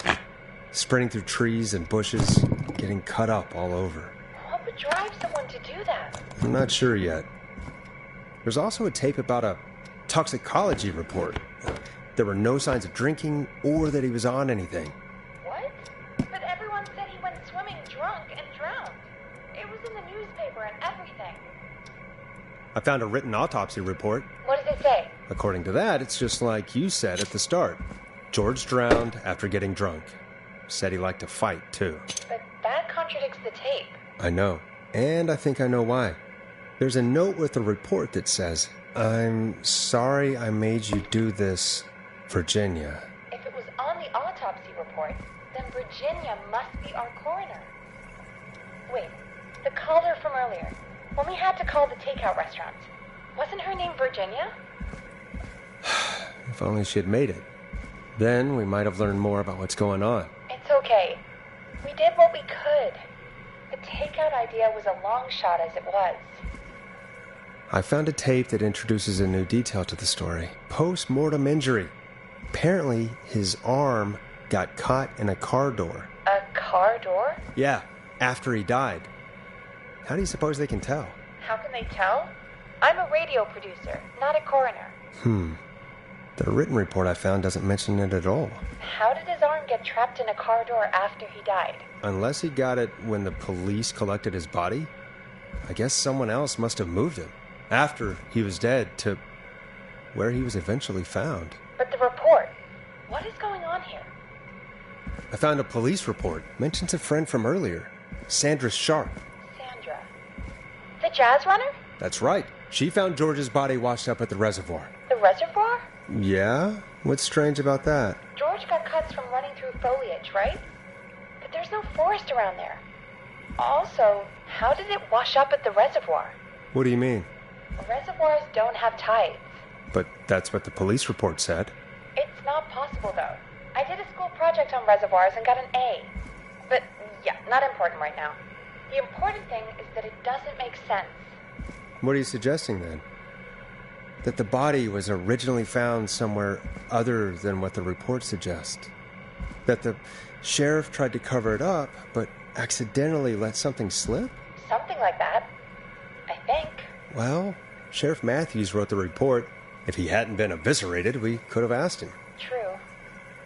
Sprinting through trees and bushes, getting cut up all over. What would drive someone to do that? I'm not sure yet. There's also a tape about a toxicology report. There were no signs of drinking or that he was on anything. What? But everyone said he went swimming drunk and drowned. It was in the newspaper and everything. I found a written autopsy report. What does it say? According to that, it's just like you said at the start. George drowned after getting drunk. Said he liked to fight, too. But that contradicts the tape. I know. And I think I know why. There's a note with the report that says, "I'm sorry I made you do this, Virginia." If it was on the autopsy report, then Virginia must be our coroner. Wait, the caller from earlier, when we had to call the takeout restaurant, wasn't her name Virginia? If only she had made it. Then we might have learned more about what's going on. It's okay. We did what we could. The takeout idea was a long shot as it was. I found a tape that introduces a new detail to the story. Post-mortem injury. Apparently, his arm got caught in a car door. A car door? Yeah, after he died. How do you suppose they can tell? How can they tell? I'm a radio producer, not a coroner. The written report I found doesn't mention it at all. How did his arm get trapped in a car door after he died? Unless he got it when the police collected his body, I guess someone else must have moved him after he was dead to where he was eventually found. But the report, what is going on here? I found a police report. Mentions a friend from earlier, Sandra Sharp. Sandra? The jazz runner? That's right. She found George's body washed up at the reservoir. The reservoir? Yeah? What's strange about that? George got cuts from running through foliage, right? But there's no forest around there. Also, how did it wash up at the reservoir? What do you mean? Reservoirs don't have tides. But that's what the police report said. It's not possible, though. I did a school project on reservoirs and got an A. But, yeah, not important right now. The important thing is that it doesn't make sense. What are you suggesting, then? That the body was originally found somewhere other than what the report suggests. That the sheriff tried to cover it up, but accidentally let something slip? Something like that. I think. Well, Sheriff Matthews wrote the report. If he hadn't been eviscerated, we could have asked him. True.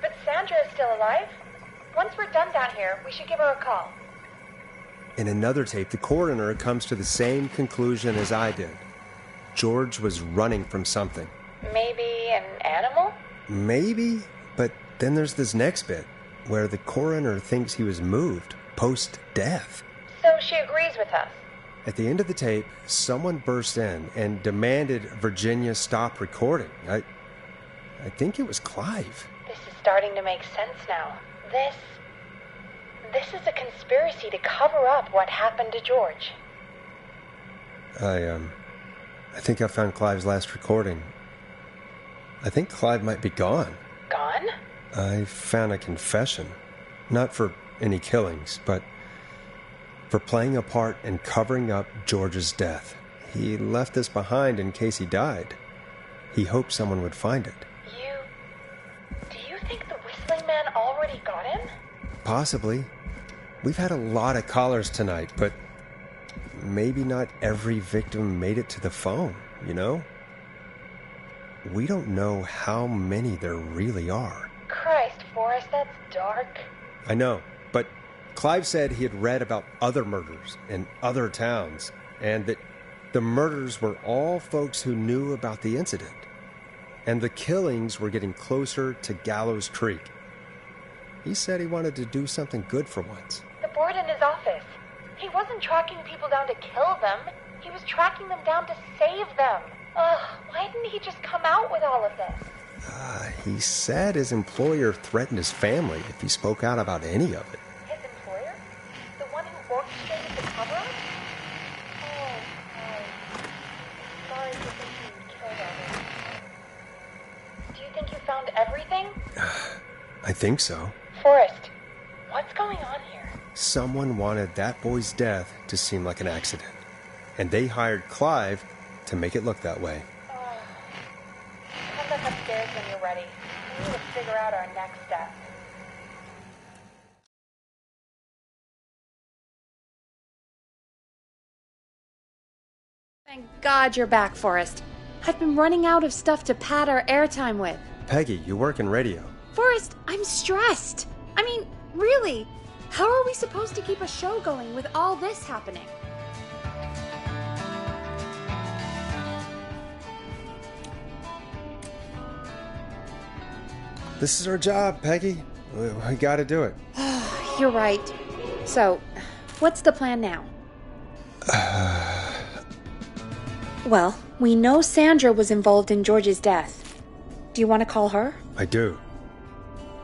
But Sandra is still alive. Once we're done down here, we should give her a call. In another tape, the coroner comes to the same conclusion as I did. George was running from something. Maybe an animal? Maybe, but then there's this next bit, where the coroner thinks he was moved post-death. So she agrees with us. At the end of the tape, someone burst in and demanded Virginia stop recording. I think it was Clive. This is starting to make sense now. This is a conspiracy to cover up what happened to George. I think I found Clive's last recording. I think Clive might be gone. Gone? I found a confession. Not for any killings, but for playing a part in covering up George's death. He left this behind in case he died. He hoped someone would find it. Do you think the Whistling Man already got him? Possibly. We've had a lot of callers tonight, but maybe not every victim made it to the phone, you know? We don't know how many there really are. Christ, Forrest, that's dark. I know, but Clive said he had read about other murders in other towns, and that the murders were all folks who knew about the incident. And the killings were getting closer to Gallows Creek. He said he wanted to do something good for once. The board in his office. He wasn't tracking people down to kill them. He was tracking them down to save them. Ugh, why didn't he just come out with all of this? He said his employer threatened his family if he spoke out about any of it. His employer? The one who orchestrated the cover-up? Oh, sorry for thinking you killed others. Do you think you found everything? I think so. Forrest, what's going on here? Someone wanted that boy's death to seem like an accident, and they hired Clive to make it look that way. Come back upstairs when you're ready. We need to figure out our next step. Thank God you're back, Forrest. I've been running out of stuff to pad our airtime with. Peggy, you work in radio. Forrest, I'm stressed. I mean, really, how are we supposed to keep a show going with all this happening? This is our job, Peggy. We gotta do it. You're right. So, what's the plan now? Well, we know Sandra was involved in George's death. Do you want to call her? I do.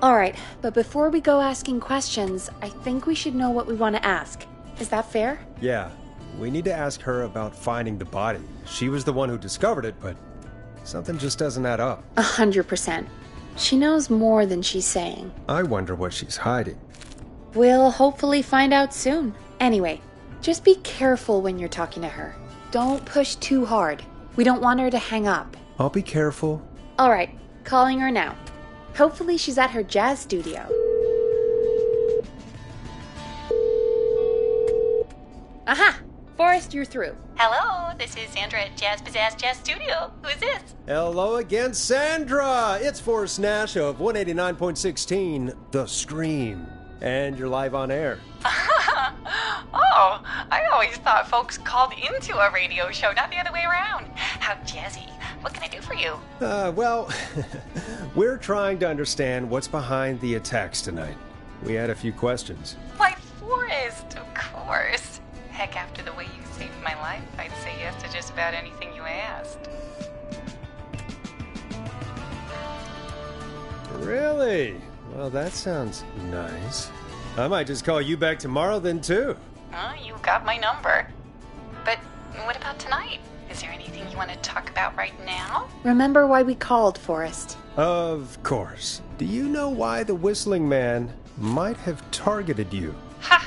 All right, but before we go asking questions, I think we should know what we want to ask. Is that fair? Yeah, we need to ask her about finding the body. She was the one who discovered it, but something just doesn't add up. 100%. She knows more than she's saying. I wonder what she's hiding. We'll hopefully find out soon. Anyway, just be careful when you're talking to her. Don't push too hard. We don't want her to hang up. I'll be careful. All right, calling her now. Hopefully she's at her jazz studio. Aha! Forrest, you're through. Hello, this is Sandra at Jazz Pizzazz Jazz Studio. Who is this? Hello again, Sandra! It's Forrest Nash of 189.16, The Scream. And you're live on air. Oh, I always thought folks called into a radio show, not the other way around. How jazzy. What can I do for you? Well, we're trying to understand what's behind the attacks tonight. We had a few questions. Why, Forrest, of course. Heck, after the way you saved my life, I'd say yes to just about anything you asked. Really? Well, that sounds nice. I might just call you back tomorrow then, too. Oh, you got my number. But what about tonight? Is there anything you want to talk about right now? Remember why we called, Forrest? Of course. Do you know why the Whistling Man might have targeted you? Ha!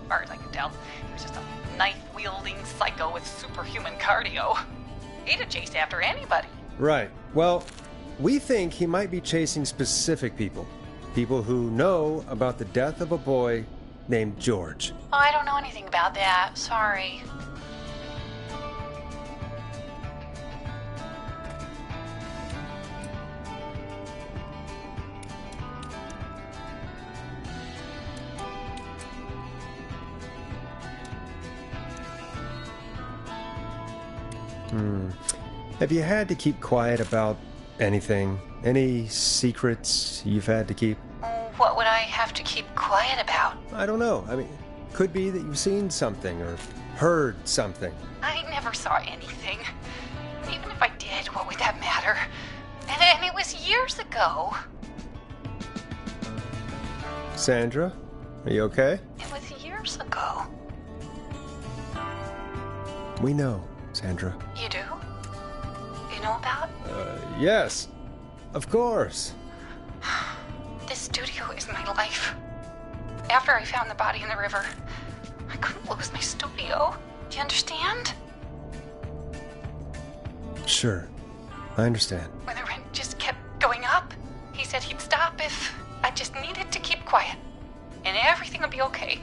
As far as I can tell, he was just a knife-wielding psycho with superhuman cardio. He'd have chased after anybody. Right. Well, we think he might be chasing specific people. People who know about the death of a boy named George. Oh, I don't know anything about that. Sorry. Have you had to keep quiet about anything? Any secrets you've had to keep? What would I have to keep quiet about? I don't know. I mean, could be that you've seen something or heard something. I never saw anything. Even if I did, what would that matter? And it was years ago. Sandra, are you okay? It was years ago. We know, Sandra. You do? You know about? Yes. Of course. This studio is my life. After I found the body in the river, I couldn't lose my studio. Do you understand? Sure. I understand. When the rent just kept going up, he said he'd stop if I just needed to keep quiet. And everything would be okay.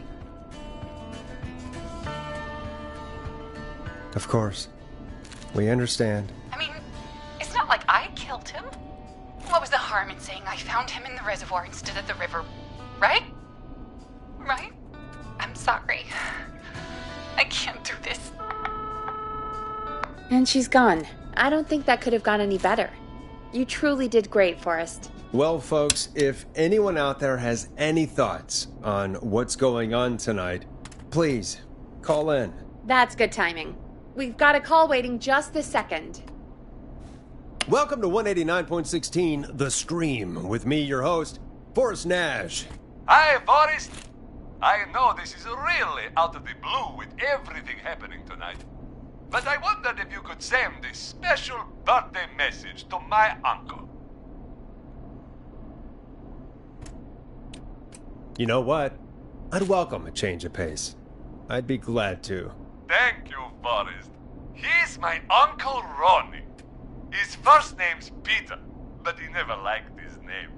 Of course. We understand. I mean, it's not like I killed him. What was the harm in saying I found him in the reservoir instead of the river? Right? Right? I'm sorry. I can't do this. And she's gone. I don't think that could have gone any better. You truly did great, Forrest. Well, folks, if anyone out there has any thoughts on what's going on tonight, please call in. That's good timing. We've got a call waiting just this second. Welcome to 189.16, The Scream, with me, your host, Forrest Nash. Hi, Forrest. I know this is really out of the blue with everything happening tonight. But I wondered if you could send this special birthday message to my uncle. You know what? I'd welcome a change of pace. I'd be glad to. Thank you, Forrest. He's my Uncle Ronnie. His first name's Peter, but he never liked his name.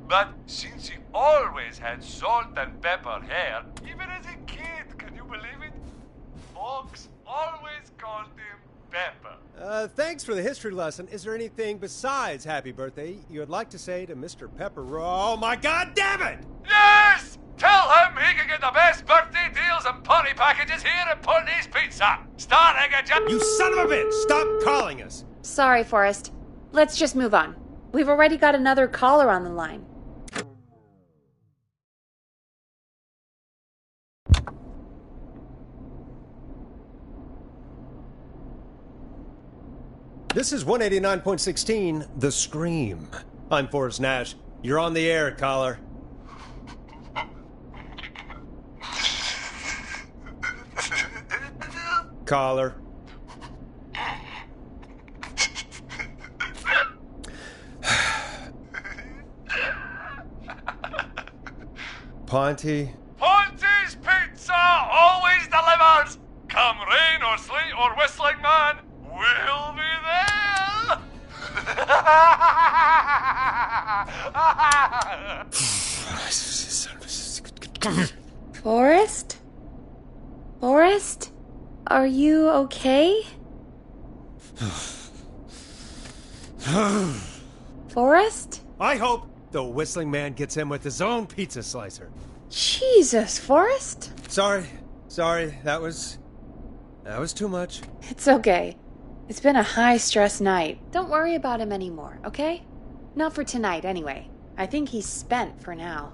But since he always had salt and pepper hair, even as a kid, can you believe it? Folks always called him Pepper. Thanks for the history lesson. Is there anything besides happy birthday you would like to say to Mr. Pepper? Oh my God damn it! Yes! Tell him he can get the best birthday deals and party packages here at Putney's Pizza. Starting at You son of a bitch! Stop calling us! Sorry, Forrest. Let's just move on. We've already got another caller on the line. This is 189.16, The Scream. I'm Forrest Nash. You're on the air, caller. Caller. Ponty? Ponty's Pizza always delivers! Come rain or sleet or whistling man, we'll be there! Forrest? Forrest? Are you okay? Forrest? I hope the whistling man gets in with his own pizza slicer. Jesus, Forrest? Sorry. That was too much. It's okay. It's been a high-stress night. Don't worry about him anymore, okay? Not for tonight, anyway. I think he's spent for now.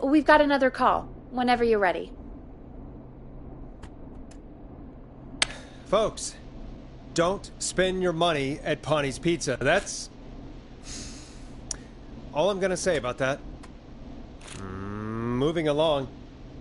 We've got another call, whenever you're ready. Folks, don't spend your money at Ponty's Pizza. That's all I'm gonna say about that. Moving along,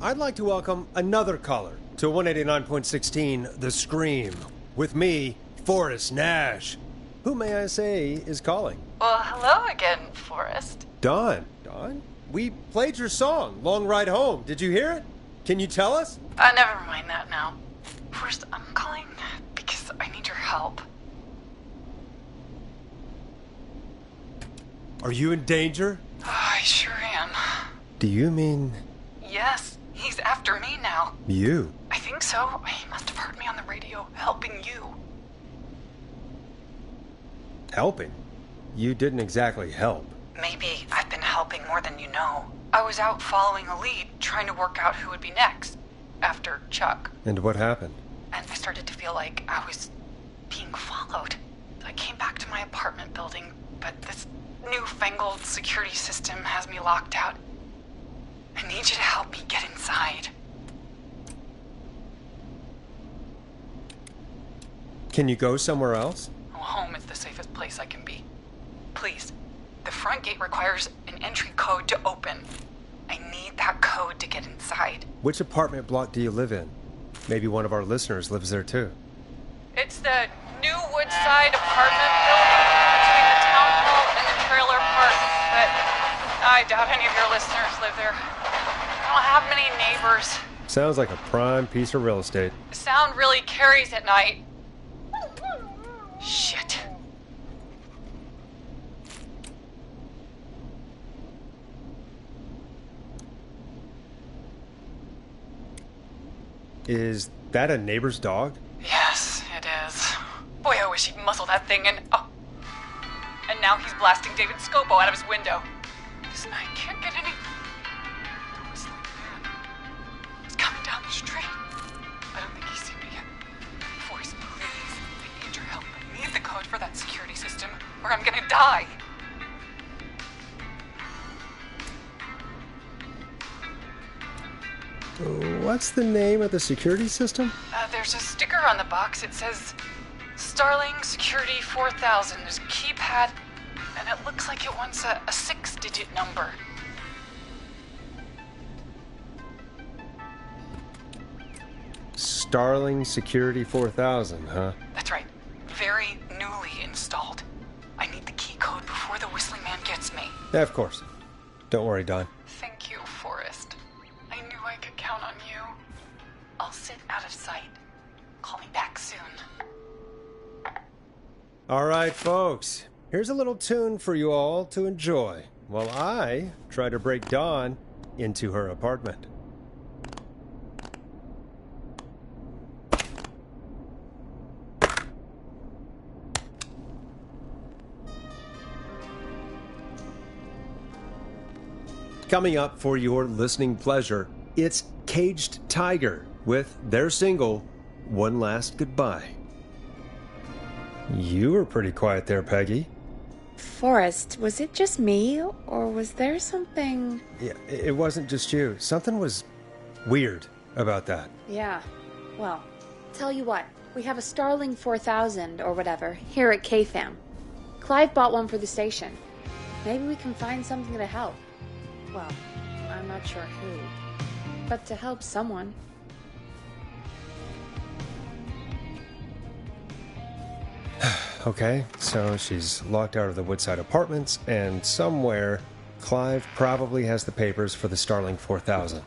I'd like to welcome another caller to 189.16 The Scream. With me, Forrest Nash. Who, may I say, is calling? Well, hello again, Forrest. Dawn. Dawn? We played your song, Long Ride Home. Did you hear it? Can you tell us? Never mind that now. First, I'm calling because I need your help. Are you in danger? I sure am. Do you mean... Yes, he's after me now. you? I think so. He must have heard me on the radio helping you. Helping? You didn't exactly help. Maybe I've been helping more than you know. I was out following a lead, trying to work out who would be next, after Chuck. And what happened? And I started to feel like I was being followed. I came back to my apartment building, but this newfangled security system has me locked out. I need you to help me get inside. Can you go somewhere else? Well, home is the safest place I can be. Please. The front gate requires an entry code to open. I need that code to get inside. Which apartment block do you live in? Maybe one of our listeners lives there too. It's the New Woodside apartment building between the town hall and the trailer park, but I doubt any of your listeners live there. I don't have many neighbors. Sounds like a prime piece of real estate. The sound really carries at night. Shit. Is that a neighbor's dog? Yes, it is. Boy, I wish he'd muzzle that thing and... Oh. And now he's blasting David Scopo out of his window. This night can't get any... It's like that. He's coming down the street. I don't think he's seen me yet. Forrest, please. I need your help. I need the code for that security system, or I'm gonna die. What's the name of the security system? There's a sticker on the box. It says Starling Security 4000. There's a keypad, and it looks like it wants a 6-digit number. Starling Security 4000, huh? That's right. Very newly installed. I need the key code before the whistling man gets me. Yeah, of course. Don't worry, Don. Thank you, Forrest. I knew I could count on you. I'll sit out of sight. Call me back soon. All right, folks. Here's a little tune for you all to enjoy while I try to break Dawn into her apartment. Coming up for your listening pleasure, it's Caged Tiger with their single, One Last Goodbye. You were pretty quiet there, Peggy. Forrest, was it just me, or was there something... Yeah, it wasn't just you. Something was weird about that. Yeah, well, tell you what, we have a Starling 4000 or whatever here at KFAM. Clive bought one for the station. Maybe we can find something to help. Well, I'm not sure who, but to help someone. Okay, so she's locked out of the Woodside Apartments, and somewhere, Clive probably has the papers for the Starling 4000.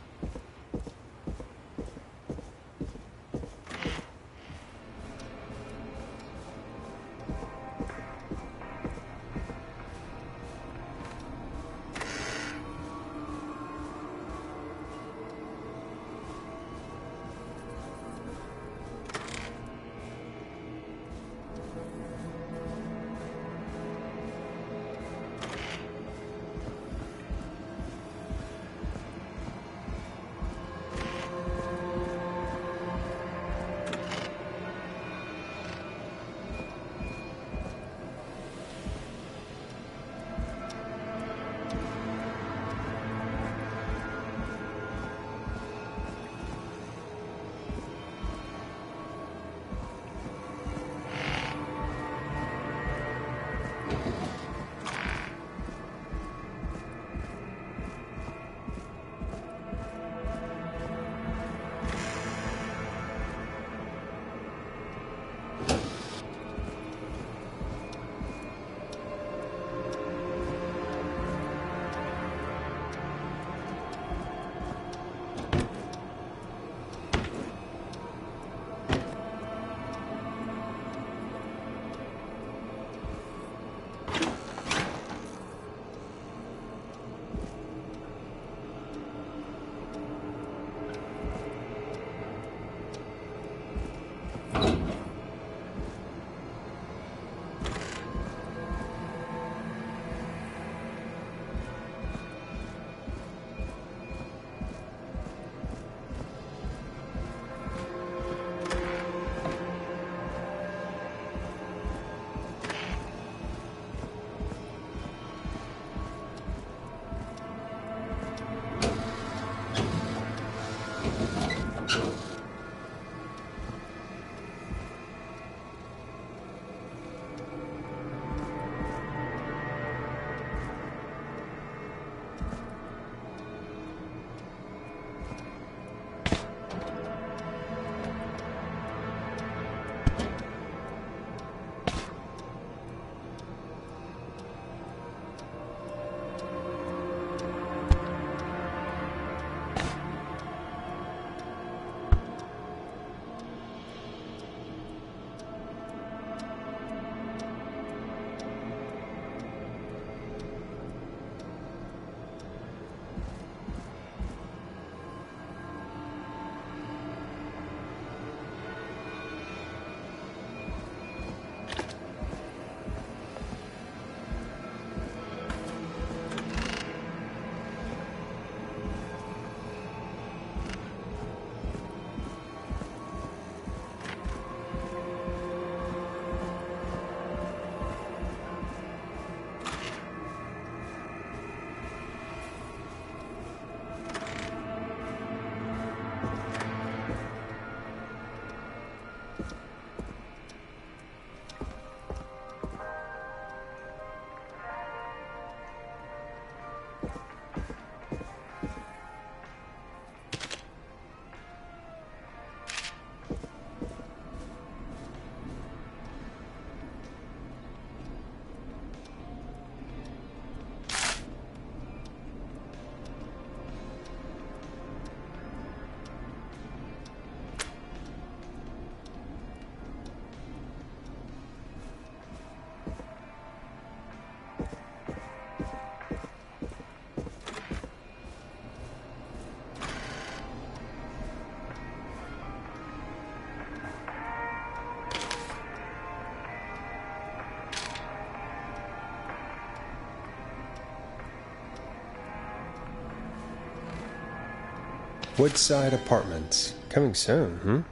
Woodside Apartments. Coming soon,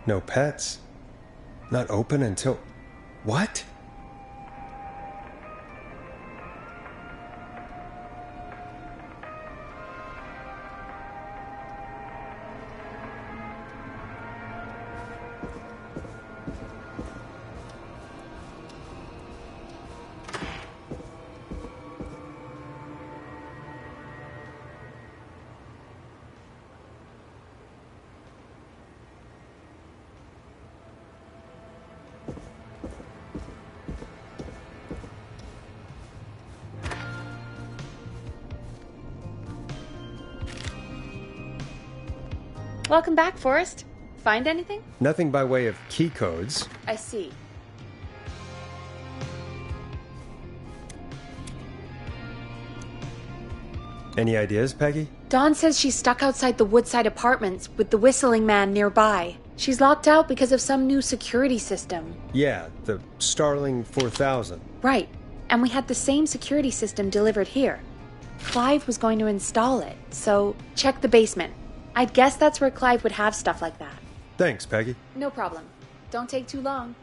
No pets? Not open until... What? Welcome back, Forrest. Find anything? Nothing by way of key codes. I see. Any ideas, Peggy? Dawn says she's stuck outside the Woodside Apartments with the whistling man nearby. She's locked out because of some new security system. Yeah, the Starling 4000. Right. And we had the same security system delivered here. Clive was going to install it, so check the basement. I'd guess that's where Clive would have stuff like that. Thanks, Peggy. No problem. Don't take too long.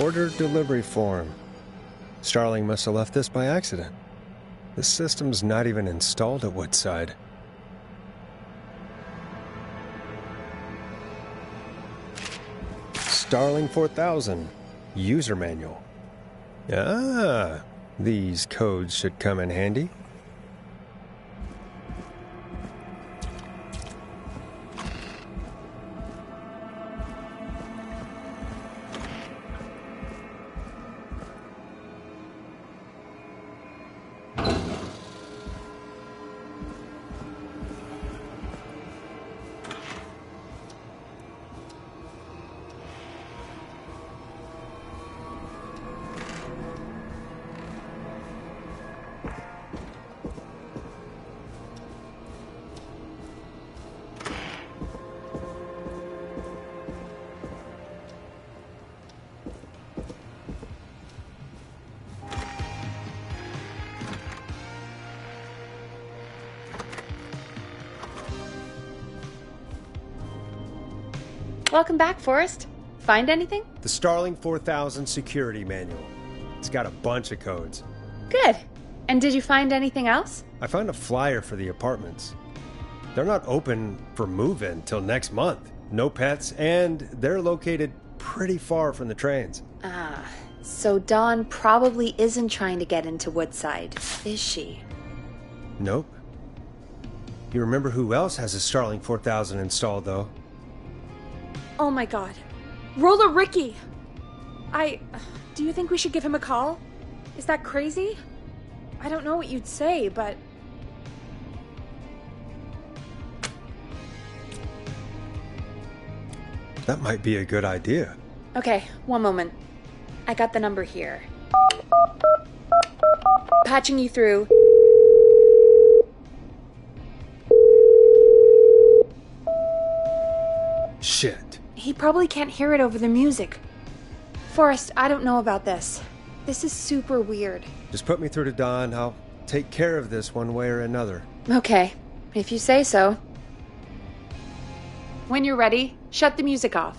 Order delivery form. Starling must have left this by accident. The system's not even installed at Woodside. Starling 4000. User manual. Ah, these codes should come in handy. Welcome back, Forrest. Find anything? The Starling 4000 security manual. It's got a bunch of codes. Good. And did you find anything else? I found a flyer for the apartments. They're not open for move-in till next month. No pets, and they're located pretty far from the trains. Ah, so Dawn probably isn't trying to get into Woodside, is she? Nope. You remember who else has a Starling 4000 installed, though? Oh my god. Roller Ricky! Do you think we should give him a call? Is that crazy? I don't know what you'd say, but... That might be a good idea. Okay, one moment. I got the number here. Patching you through. Shit. He probably can't hear it over the music. Forrest, I don't know about this. This is super weird. Just put me through to Dawn. I'll take care of this one way or another. Okay, if you say so. When you're ready, shut the music off.